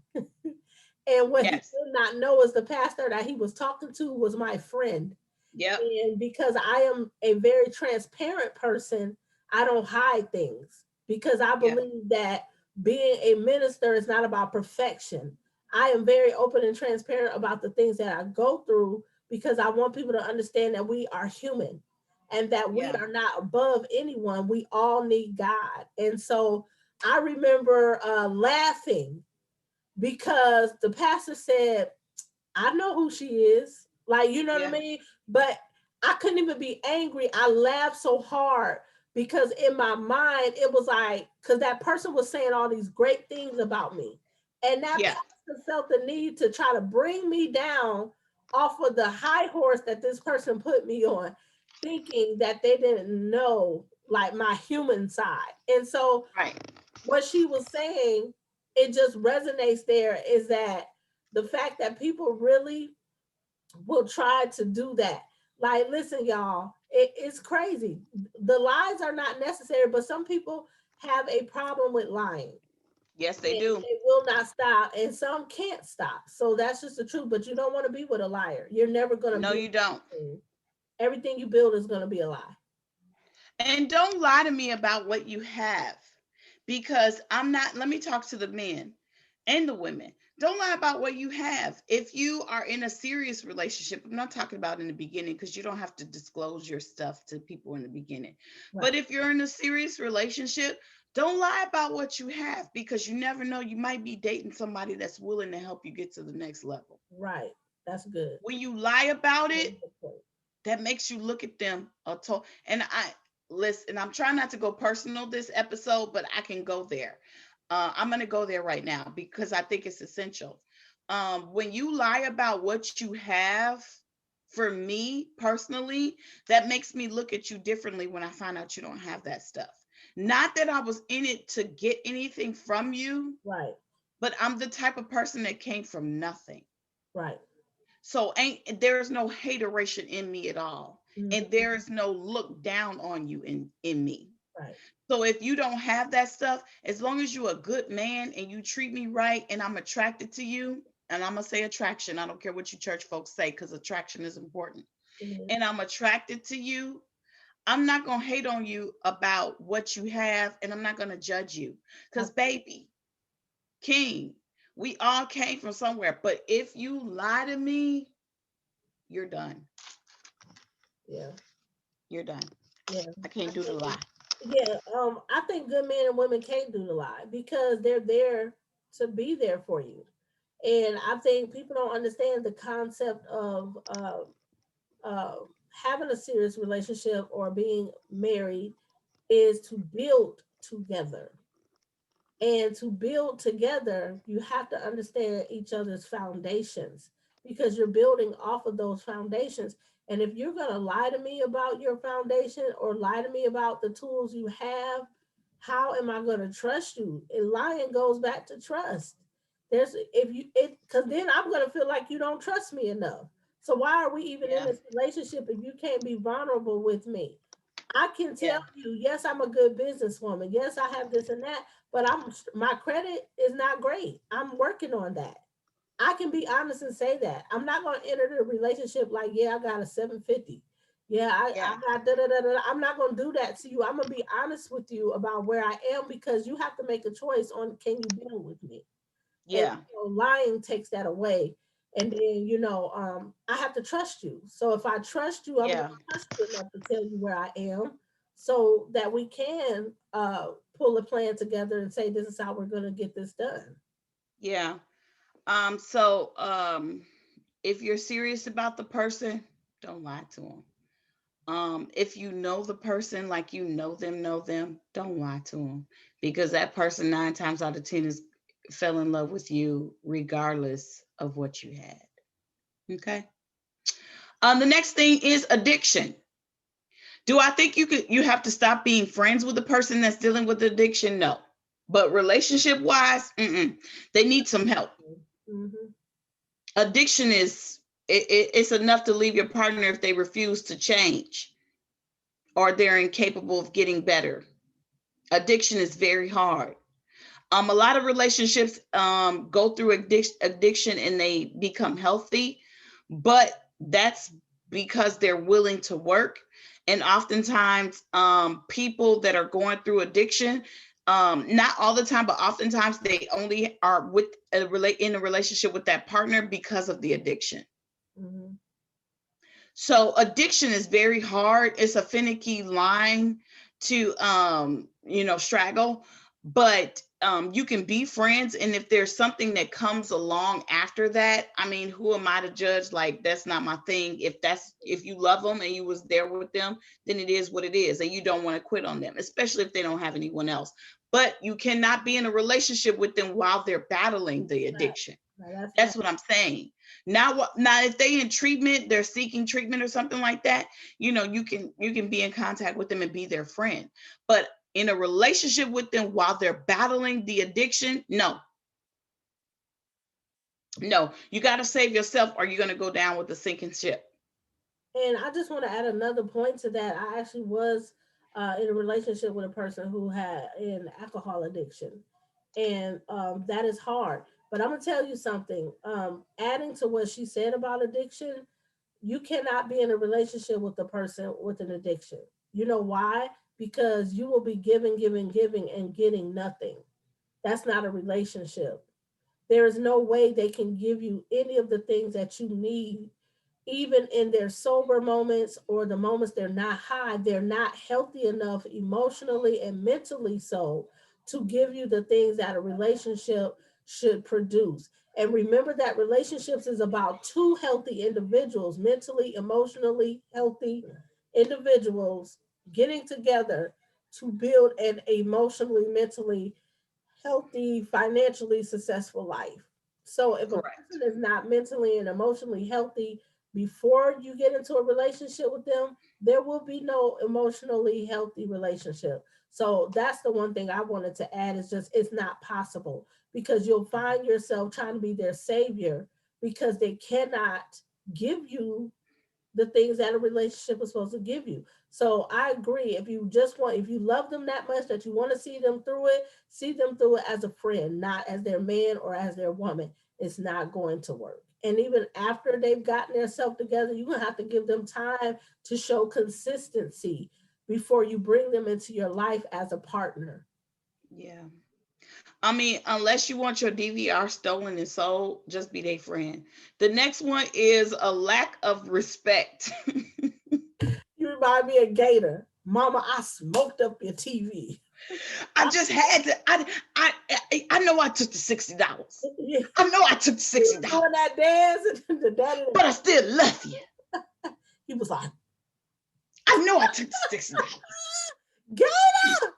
And what he Yes. did not know is the pastor that he was talking to was my friend. Yep. And because I am a very transparent person, I don't hide things because I Yep. believe that being a minister is not about perfection. I am very open and transparent about the things that I go through because I want people to understand that we are human and that we Yeah. are not above anyone. We all need God. And so I remember laughing because the pastor said, I know who she is. Like, you know what I Yeah. mean? But I couldn't even be angry. I laughed so hard because in my mind, it was like, because that person was saying all these great things about me. And that Yeah. pastor felt the need to try to bring me down off of the high horse that this person put me on, thinking that they didn't know like my human side. And so Right. what she was saying, it just resonates there is that the fact that people really will try to do that. Like, listen, y'all, it's crazy. The lies are not necessary, but some people have a problem with lying Yes, they and do. they will not stop, and some can't stop. So that's just the truth. But you don't want to be with a liar. You're never going to No, build you don't. anything. Everything you build is going to be a lie. And don't lie to me about what you have because I'm not, let me talk to the men and the women. Don't lie about what you have. If you are in a serious relationship, I'm not talking about in the beginning because you don't have to disclose your stuff to people in the beginning. Right. But if you're in a serious relationship, don't lie about what you have because you never know. You might be dating somebody that's willing to help you get to the next level. Right. That's good. When you lie about Very it, good point. that makes you look at them and I listen, I'm trying not to go personal this episode, but I can go there. I'm going to go there right now because I think it's essential. When you lie about what you have, for me personally, that makes me look at you differently when I find out you don't have that stuff. Not that I was in it to get anything from you, Right. but I'm the type of person that came from nothing. Right. So there's no hateration in me at all. And Mhm. there is no look down on you in me. Right. So if you don't have that stuff, as long as you're a good man and you treat me right and I'm attracted to you, and I'm gonna say attraction, I don't care what you church folks say, because attraction is important. Mhm. And I'm attracted to you, I'm not gonna hate on you about what you have, and I'm not gonna judge you. Because baby, king, we all came from somewhere. But if you lie to me, you're done. Yeah. You're done. Yeah. I can't do the lie. Yeah. I think good men and women can't do the lie because they're there to be there for you. And I think people don't understand the concept of having a serious relationship or being married is to build together. And to build together, you have to understand each other's foundations because you're building off of those foundations. And if you're going to lie to me about your foundation or lie to me about the tools you have, how am I going to trust you? And lying goes back to trust. There's if you it because then I'm going to feel like you don't trust me enough. So why are we even in Yeah, this relationship if you can't be vulnerable with me? I can tell yeah, you, yes, I'm a good businesswoman. Yes, I have this and that, but my credit is not great. I'm working on that. I can be honest and say that. I'm not going to enter the relationship like, yeah, I got a 750. Yeah, I yeah, got da da da da. I'm not going to do that to you. I'm going to be honest with you about where I am because you have to make a choice on can you build with me? And yeah, lying takes that away. And then, I have to trust you. So if I trust you, I'm going yeah, to trust you enough to tell you where I am so that we can pull a plan together and say, this is how we're going to get this done. yeah. So if you're serious about the person, don't lie to them. If you know the person like you know them, don't lie to them, because that person 9 times out of 10 is fell in love with you regardless of what you had. Okay. The next thing is addiction. Do I think you have to stop being friends with the person that's dealing with addiction? No. But relationship wise, they need some help. Mm-hmm. Addiction is it's enough to leave your partner if they refuse to change or they're incapable of getting better. Addiction is very hard. A lot of relationships go through addiction and they become healthy, but that's because they're willing to work. And oftentimes, people that are going through addiction, not all the time, but oftentimes they only are in a relationship with that partner because of the addiction. Mm-hmm. So addiction is very hard. It's a finicky line to straggle, but you can be friends, and if there's something that comes along after that, I mean, who am I to judge? Like, that's not my thing. If you love them and you was there with them, then it is what it is, and you don't want to quit on them, especially if they don't have anyone else. But you cannot be in a relationship with them while they're battling the Right. addiction. Right. That's right. That's what I'm saying. Now if they in treatment, they're seeking treatment or something like that, you can be in contact with them and be their friend. But in a relationship with them while they're battling the addiction, no. No, you got to save yourself or you're going to go down with the sinking ship. And I just want to add another point to that. I actually was in a relationship with a person who had an alcohol addiction, and that is hard. But I'm gonna tell you something. Adding to what she said about addiction, you cannot be in a relationship with a person with an addiction. You know why? Because you will be giving, giving, giving, and getting nothing. That's not a relationship. There is no way they can give you any of the things that you need even in their sober moments or the moments they're not high, they're not healthy enough emotionally and mentally so to give you the things that a relationship should produce. And remember that relationships is about two healthy individuals, mentally, emotionally healthy individuals getting together to build an emotionally, mentally healthy, financially successful life. So if a Correct. person is not mentally and emotionally healthy before you get into a relationship with them, there will be no emotionally healthy relationship. So that's the one thing I wanted to add is just it's not possible because you'll find yourself trying to be their savior because they cannot give you the things that a relationship is supposed to give you. So I agree. If you love them that much that you want to see them through it as a friend, not as their man or as their woman. It's not going to work. And even after they've gotten themselves together, you're going to have to give them time to show consistency before you bring them into your life as a partner. Yeah. I mean, unless you want your DVR stolen and sold, just be their friend. The next one is a lack of respect. You remind me of Gator. Mama, I smoked up your TV. I just had to. I know I took the $60. Yeah, I know I took the $60, doing that dance, and the daddy, but I still love you. he was like, I know I took the $60. Gator!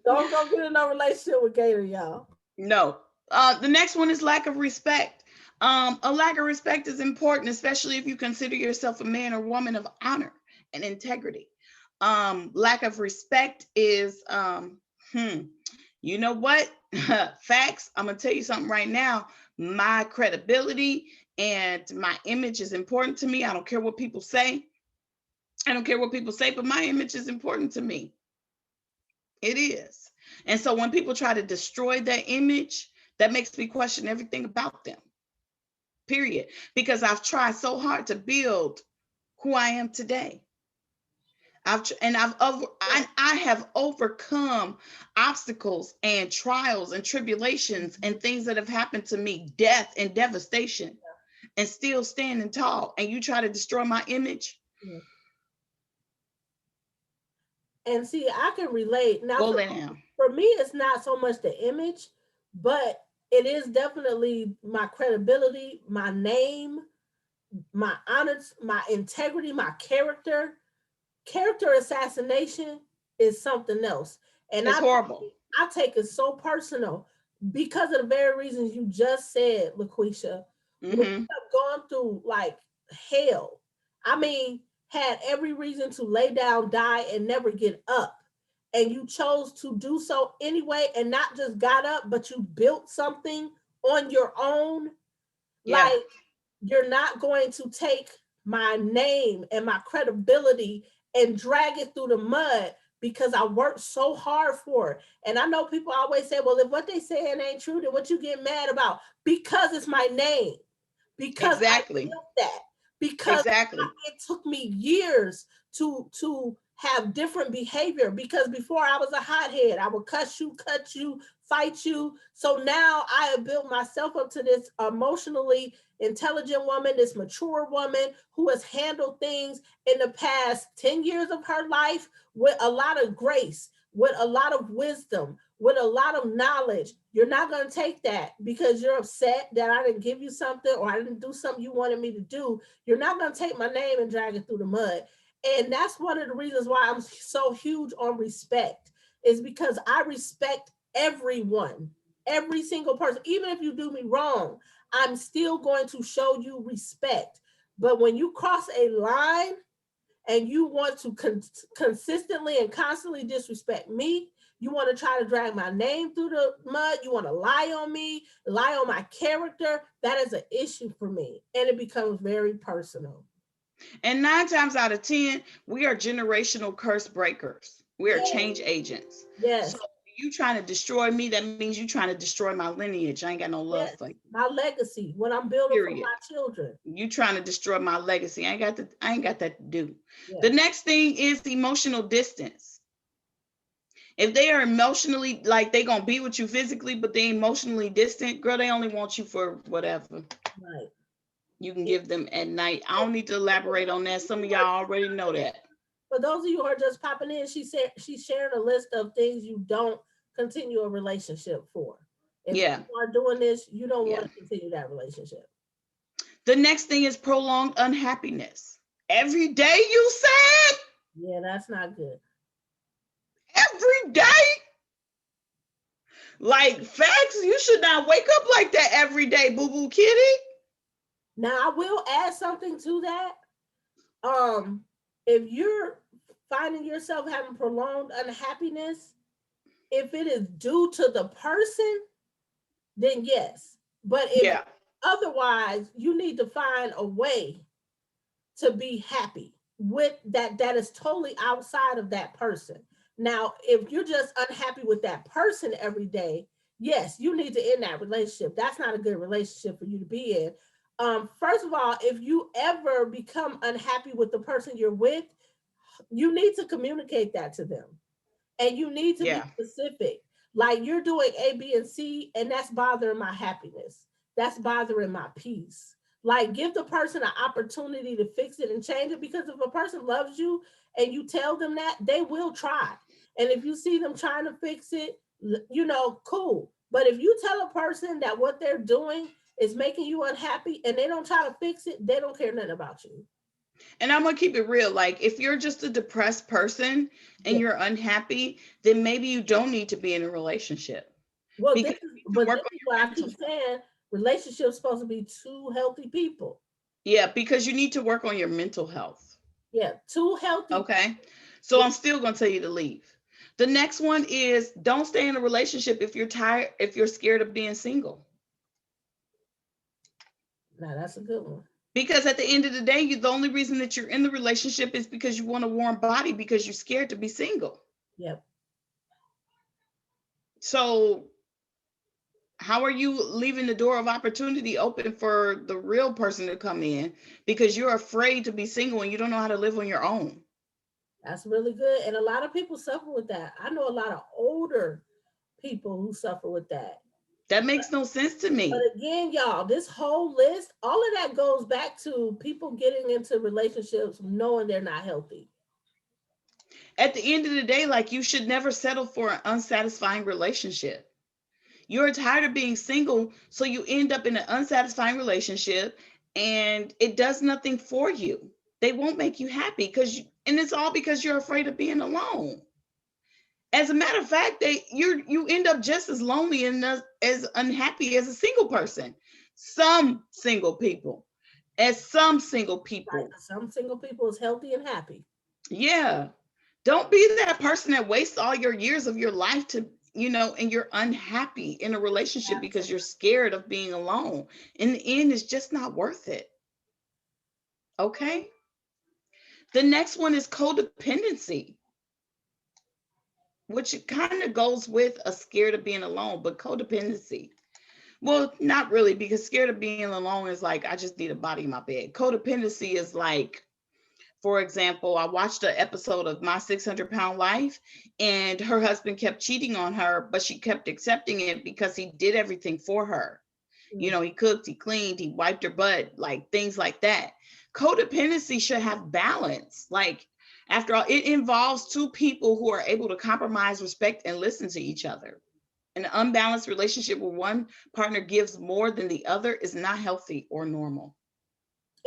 Don't go get in no relationship with Gator, y'all. No. The next one is lack of respect. A lack of respect is important, especially if you consider yourself a man or woman of honor and integrity. Lack of respect is, you know what? Facts. I'm gonna tell you something right now. My credibility and my image is important to me. I don't care what people say. I don't care what people say, but my image is important to me. It is. And so when people try to destroy that image, that makes me question everything about them. Period. Because I've tried so hard to build who I am today. I have overcome obstacles and trials and tribulations and things that have happened to me, death and devastation, and still standing tall. And you try to destroy my image? Yeah. And see, I can relate. Now, Go lay down. for me, it's not so much the image, but it is definitely my credibility, my name, my honor, my integrity, my character. Character assassination is something else. And It's horrible. I take it so personal because of the very reasons you just said, LaQuisha. When you have gone through like hell, I mean, had every reason to lay down, die, and never get up. And you chose to do so anyway, and not just got up, but you built something on your own. Yeah. Like, you're not going to take my name and my credibility and drag it through the mud because I worked so hard for it. And I know people always say, well, if what they saying ain't true, then what you get mad about? Because it's my name. Because I Exactly. built that. Because Exactly. it took me years to have different behavior, because before I was a hothead, I would cuss you, cut you, fight you. So now I have built myself up to this emotionally intelligent woman, this mature woman who has handled things in the past 10 years of her life with a lot of grace, with a lot of wisdom, with a lot of knowledge. You're not going to take that because you're upset that I didn't give you something or I didn't do something you wanted me to do. You're not going to take my name and drag it through the mud. And that's one of the reasons why I'm so huge on respect, is because I respect everyone, every single person. Even if you do me wrong, I'm still going to show you respect. But when you cross a line and you want to consistently and constantly disrespect me, you want to try to drag my name through the mud, you want to lie on me, lie on my character, that is an issue for me. And it becomes very personal. And 9 times out of 10, we are generational curse breakers. We are change agents. Yes. So you trying to destroy me, that means you trying to destroy my lineage. I ain't got no love for you. My legacy, what I'm building for my children. You trying to destroy my legacy. I ain't got that to do. Yeah. The next thing is emotional distance. If they are emotionally, like, they gonna be with you physically, but they emotionally distant, girl, they only want you for whatever. Right. You can give them at night. I don't need to elaborate on that. Some of y'all already know that. For those of you who are just popping in, she said she's sharing a list of things you don't continue a relationship for. If you are doing this, you don't want to continue that relationship. The next thing is prolonged unhappiness. Every day, you said? Yeah, that's not good. Every day? Like, facts, you should not wake up like that every day, boo-boo kitty. Now, I will add something to that. If you're finding yourself having prolonged unhappiness, if it is due to the person, then yes. But if Otherwise, you need to find a way to be happy with that is totally outside of that person. Now, if you're just unhappy with that person every day, yes, you need to end that relationship. That's not a good relationship for you to be in. First of all, if you ever become unhappy with the person you're with, you need to communicate that to them, and you need to be Yeah. specific. Like, you're doing A, B, and C, and that's bothering my happiness. That's bothering my peace. Like, give the person an opportunity to fix it and change it, because if a person loves you and you tell them that, they will try. And if you see them trying to fix it, cool. But if you tell a person that what they're doing is making you unhappy and they don't try to fix it, they don't care nothing about you. And I'm gonna keep it real. Like, if you're just a depressed person and Yeah. you're unhappy, then maybe you don't need to be in a relationship Well, because this is you need to but work this on is your what I mental keep health. saying. Relationships supposed to be two healthy people. Yeah, because you need to work on your mental health. Yeah, two healthy. Okay. So I'm still gonna tell you to leave. The next one is don't stay in a relationship if you're tired, if you're scared of being single. Now that's a good one. Because at the end of the day, the only reason that you're in the relationship is because you want a warm body because you're scared to be single. Yep. So how are you leaving the door of opportunity open for the real person to come in because you're afraid to be single and you don't know how to live on your own? That's really good. And a lot of people suffer with that. I know a lot of older people who suffer with that. That makes no sense to But me. again, y'all, this whole list, all of that goes back to people getting into relationships knowing they're not healthy. At the end of the day, like, you should never settle for an unsatisfying relationship. You're tired of being single, so you end up in an unsatisfying relationship and it does nothing for you. They won't make you happy and it's all because you're afraid of being alone. As a matter of fact, you end up just as lonely and as unhappy as a single person. Some single people, as some single Right. people. Some single people is healthy and happy. Yeah. Don't be that person that wastes all your years of your life and you're unhappy in a relationship because you're scared of being alone. In the end, it's just not worth it. Okay. The next one is codependency, which kind of goes with a scared of being alone, but codependency. Well, not really, because scared of being alone is like, I just need a body in my bed. Codependency is like, for example, I watched an episode of My 600-Pound Life, and her husband kept cheating on her, but she kept accepting it because he did everything for her. He cooked, he cleaned, he wiped her butt, like things like that. Codependency should have balance. Like, after all, it involves two people who are able to compromise, respect, and listen to each other. An unbalanced relationship where one partner gives more than the other is not healthy or normal.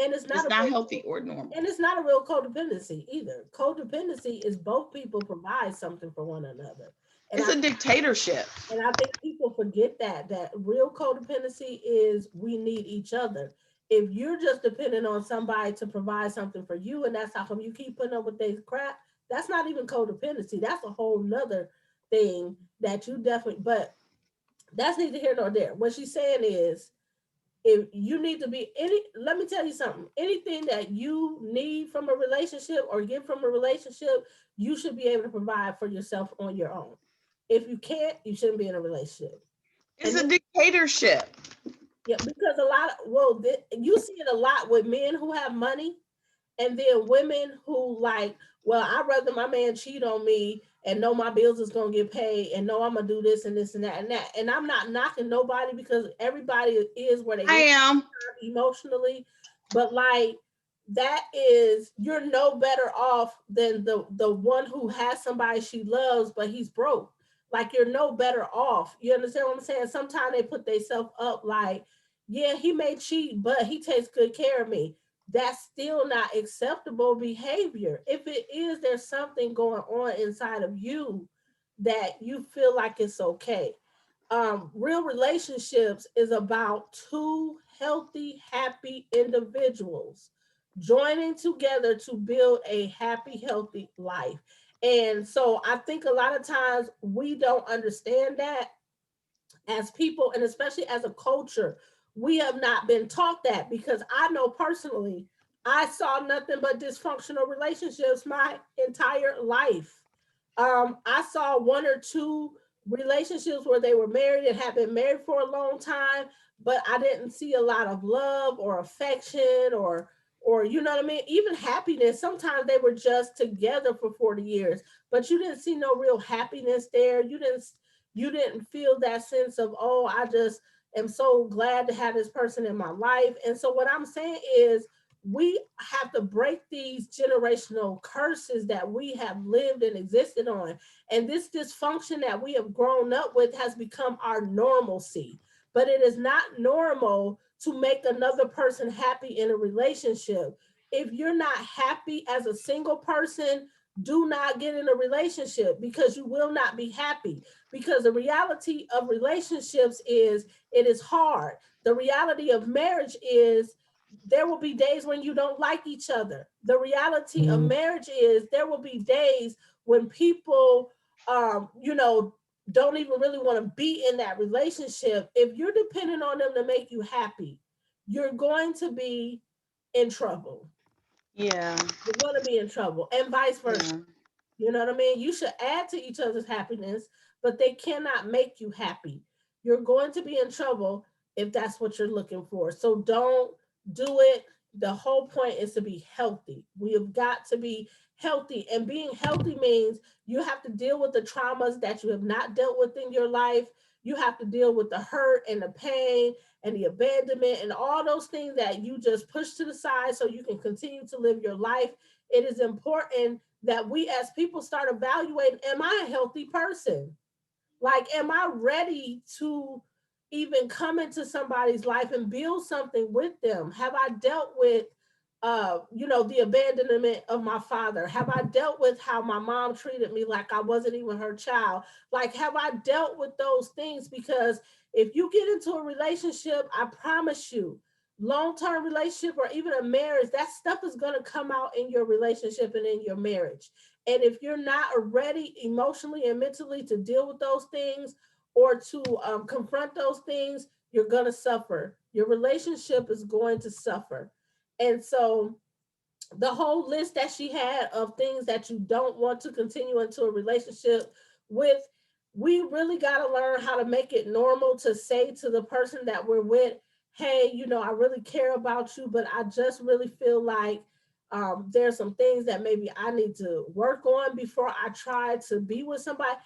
And it's not It's a not real healthy or normal. and it's not a real codependency either. Codependency is both people provide something for one another. And It's I a dictatorship. and I think people forget that real codependency is we need each other. If you're just depending on somebody to provide something for you, and that's how come you keep putting up with their crap, that's not even codependency. That's a whole nother thing that you definitely. But that's neither here nor there. What she's saying is, if you need to be let me tell you something, anything that you need from a relationship or get from a relationship, you should be able to provide for yourself on your own. If you can't, you shouldn't be in a relationship. It's And a this, dictatorship. yeah, because a lot of, you see it a lot with men who have money, and then women who like, well, I'd rather my man cheat on me and know my bills is gonna get paid and know I'm gonna do this and this and that and that. And I'm not knocking nobody, because everybody is where they I is am. emotionally, but like, that is, you're no better off than the one who has somebody she loves but he's broke. Like, you're no better off. You understand what I'm saying? Sometimes they put themselves up like, yeah, he may cheat but he takes good care of me. That's still not acceptable behavior. If it is, there's something going on inside of you that you feel like it's okay. Real relationships is about two healthy, happy individuals joining together to build a happy, healthy life. And so I think a lot of times we don't understand that as people, and especially as a culture, we have not been taught that, because I know personally, I saw nothing but dysfunctional relationships my entire life. I saw one or two relationships where they were married and had been married for a long time, but I didn't see a lot of love or affection or you know what I mean, even happiness. Sometimes they were just together for 40 years, but you didn't see no real happiness there. You didn't feel that sense of, oh, I just am so glad to have this person in my life. And so what I'm saying is, we have to break these generational curses that we have lived and existed on. And this dysfunction that we have grown up with has become our normalcy. But it is not normal to make another person happy in a relationship. If you're not happy as a single person, do not get in a relationship, because you will not be happy. Because the reality of relationships is, it is hard. The reality of marriage is, there will be days when you don't like each other. The reality of marriage is, there will be days when people, you know, don't even really want to be in that relationship. If you're dependent on them to make you happy, you're going to be in trouble. Yeah. You're going to be in trouble, and vice versa. Yeah. You know what I mean? You should add to each other's happiness, but they cannot make you happy. You're going to be in trouble if that's what you're looking for. So don't do it. The whole point is to be healthy. We have got to be healthy. And being healthy means you have to deal with the traumas that you have not dealt with in your life. You have to deal with the hurt and the pain and the abandonment and all those things that you just push to the side so you can continue to live your life. It is important that we as people start evaluating, am I a healthy person? Like, am I ready to even come into somebody's life and build something with them? Have I dealt with, the abandonment of my father? Have I dealt with how my mom treated me like I wasn't even her child? Like, have I dealt with those things? Because if you get into a relationship, I promise you, long-term relationship or even a marriage, that stuff is going to come out in your relationship and in your marriage. And if you're not ready emotionally and mentally to deal with those things or to confront those things, you're going to suffer. Your relationship is going to suffer. And so the whole list that she had of things that you don't want to continue into a relationship with, we really got to learn how to make it normal to say to the person that we're with, hey, I really care about you, but I just really feel like there's some things that maybe I need to work on before I try to be with somebody.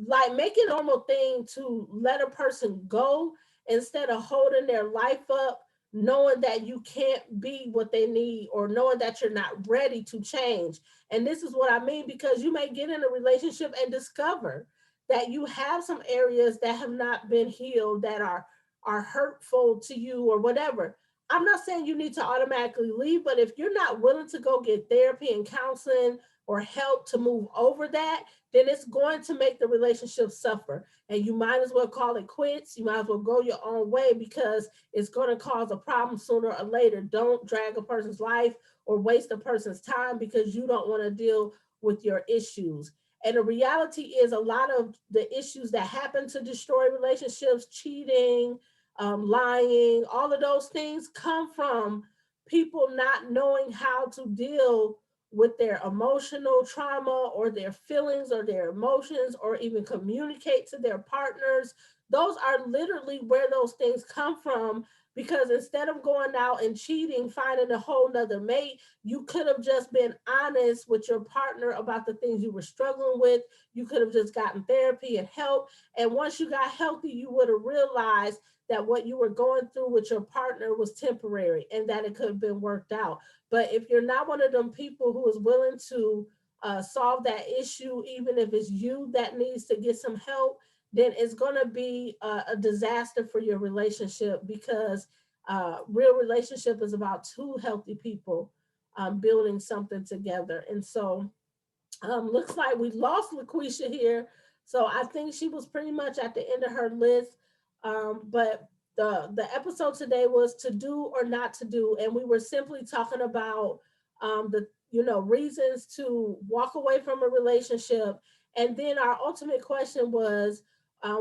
Like, make it a normal thing to let a person go instead of holding their life up, knowing that you can't be what they need or knowing that you're not ready to change. And this is what I mean, because you may get in a relationship and discover that you have some areas that have not been healed, that are hurtful to you or whatever. I'm not saying you need to automatically leave, but if you're not willing to go get therapy and counseling or help to move over that, then it's going to make the relationship suffer. And you might as well call it quits. You might as well go your own way, because it's going to cause a problem sooner or later. Don't drag a person's life or waste a person's time because you don't want to deal with your issues. And the reality is, a lot of the issues that happen to destroy relationships, cheating, lying, all of those things come from people not knowing how to deal with their emotional trauma or their feelings or their emotions, or even communicate to their partners. Those are literally where those things come from, because instead of going out and cheating, finding a whole nother mate, you could have just been honest with your partner about the things you were struggling with. You could have just gotten therapy and help. And once you got healthy, you would have realized that what you were going through with your partner was temporary and that it could have been worked out. But if you're not one of them people who is willing to solve that issue, even if it's you that needs to get some help, then it's going to be a disaster for your relationship, because real relationship is about two healthy people building something together. And so looks like we lost LaQuisha here. So I think she was pretty much at the end of her list. But the episode today was to do or not to do, and we were simply talking about the reasons to walk away from a relationship. And then our ultimate question was,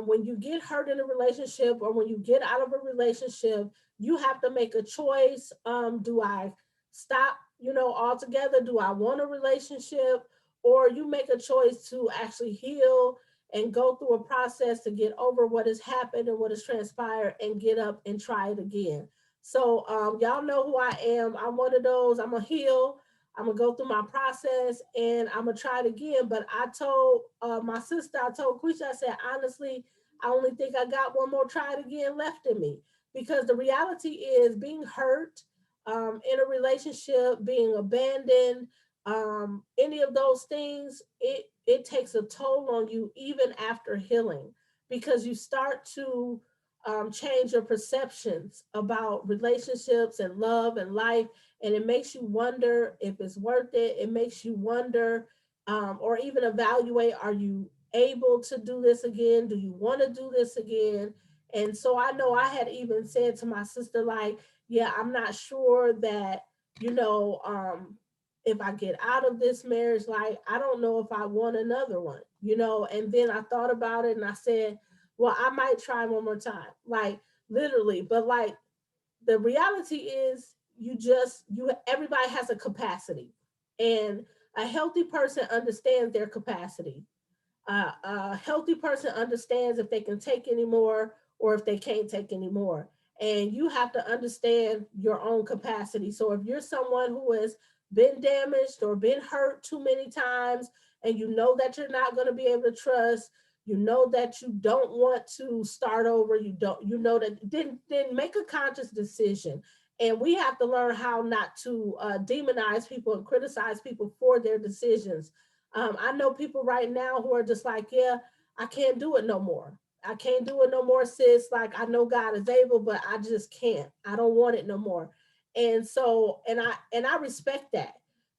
When you get hurt in a relationship or when you get out of a relationship, you have to make a choice. Do I stop, altogether? Do I want a relationship? Or you make a choice to actually heal and go through a process to get over what has happened and what has transpired and get up and try it again. So y'all know who I am. I'm one of those. I'm gonna heal. I'm gonna go through my process and I'm gonna try it again. But I told my sister, I told Quisha, I said, honestly, I only think I got one more try it again left in me, because the reality is being hurt in a relationship, being abandoned, any of those things, it takes a toll on you even after healing, because you start to change your perceptions about relationships and love and life, and it makes you wonder if it's worth it. It makes you wonder, or even evaluate, are you able to do this again? Do you want to do this again? And so I know I had even said to my sister, like, yeah, I'm not sure that, you know, if I get out of this marriage, like, I don't know if I want another one, And then I thought about it and I said, well, I might try one more time, like literally. But like, the reality is, everybody has a capacity, and a healthy person understands their capacity. A healthy person understands if they can take any more or if they can't take any more. And you have to understand your own capacity. So if you're someone who has been damaged or been hurt too many times, and you know that you're not going to be able to trust, you know that you don't want to start over, you know that, then make a conscious decision. And we have to learn how not to demonize people and criticize people for their decisions. I know people right now who are just like, yeah, I can't do it no more. I can't do it no more, sis. Like, I know God is able, but I just can't. I don't want it no more. And so, and I respect that,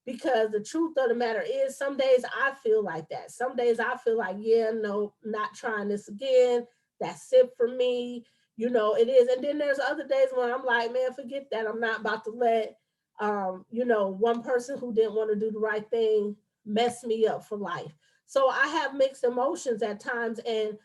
because the truth of the matter is, some days I feel like that. Some days I feel like, yeah, no, not trying this again. That's it for me. It is. And then there's other days when I'm like, man, forget that. I'm not about to let one person who didn't want to do the right thing mess me up for life. So I have mixed emotions at times. And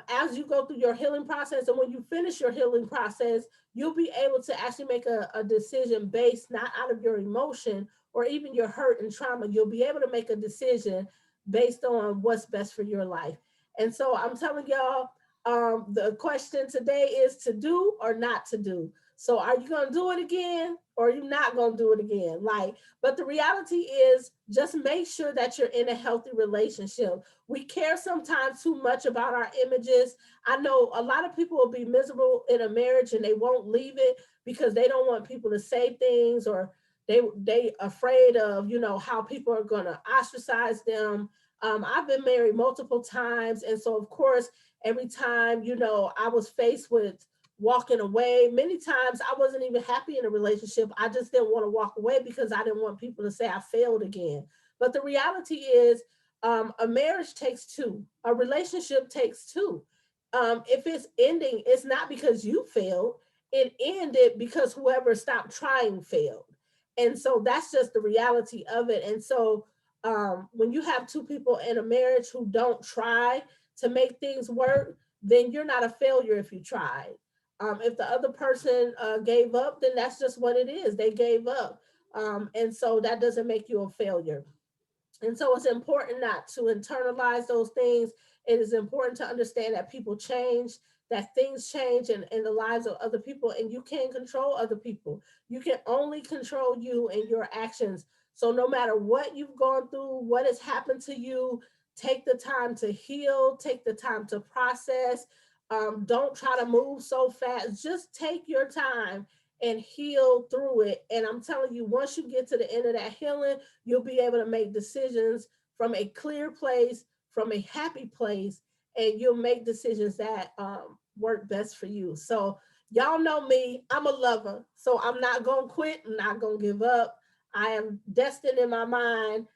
as you go through your healing process, and when you finish your healing process, you'll be able to actually make a decision based not out of your emotion or even your hurt and trauma. You'll be able to make a decision based on what's best for your life. And so I'm telling y'all, the question today is to do or not to do. So are you going to do it again, or are you not going to do it again? Like, but the reality is, just make sure that you're in a healthy relationship. We care sometimes too much about our images. I know a lot of people will be miserable in a marriage and they won't leave it because they don't want people to say things, or they afraid of, how people are going to ostracize them. I've been married multiple times. And so of course, every time, I was faced with walking away. Many times I wasn't even happy in a relationship. I just didn't want to walk away because I didn't want people to say I failed again. But the reality is, a marriage takes two, a relationship takes two. If it's ending, it's not because you failed, it ended because whoever stopped trying failed. And so that's just the reality of it. And so when you have two people in a marriage who don't try to make things work, then you're not a failure if you tried. If the other person gave up, then that's just what it is. They gave up. And so that doesn't make you a failure. And so it's important not to internalize those things. It is important to understand that people change, that things change in the lives of other people, and you can't control other people. You can only control you and your actions. So no matter what you've gone through, what has happened to you, take the time to heal, take the time to process. Don't try to move so fast. Just take your time and heal through it. And I'm telling you, once you get to the end of that healing, you'll be able to make decisions from a clear place, from a happy place, and you'll make decisions that work best for you. So y'all know me, I'm a lover. So I'm not going to quit. I'm not going to give up. I am destined in my mind,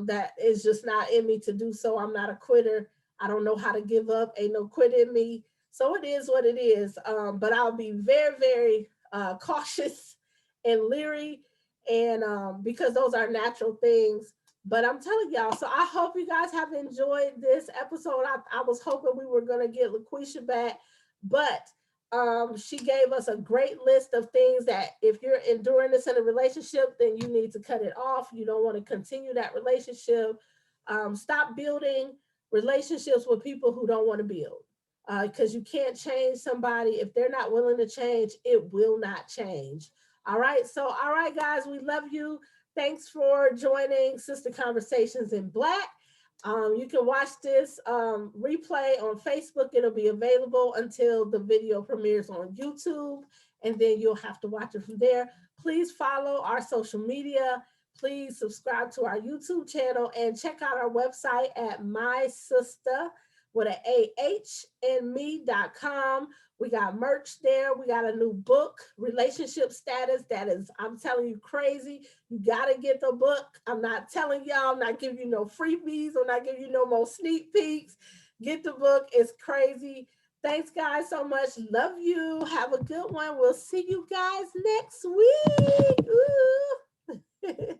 that is just not in me to do so. I'm not a quitter. I don't know how to give up. Ain't no quit in me. So it is what it is. But I'll be very, very cautious and leery, and because those are natural things. But I'm telling y'all, so I hope you guys have enjoyed this episode. I was hoping we were going to get LaQuisha back, but she gave us a great list of things that if you're enduring this in a relationship, then you need to cut it off. You don't want to continue that relationship. Stop building relationships with people who don't want to build, because you can't change somebody. If they're not willing to change, it will not change. All right. So, all right, guys, we love you. Thanks for joining Sister Conversations in Black. You can watch this replay on Facebook. It'll be available until the video premieres on YouTube, and then you'll have to watch it from there. Please follow our social media. Please subscribe to our YouTube channel and check out our website at my sister with an AH and me.com. We got merch there. We got a new book, Relationship Status. That is, I'm telling you, crazy. You got to get the book. I'm not telling y'all, I'm not giving you no freebies. I'm not giving you no more sneak peeks. Get the book. It's crazy. Thanks, guys, so much. Love you. Have a good one. We'll see you guys next week. Ooh.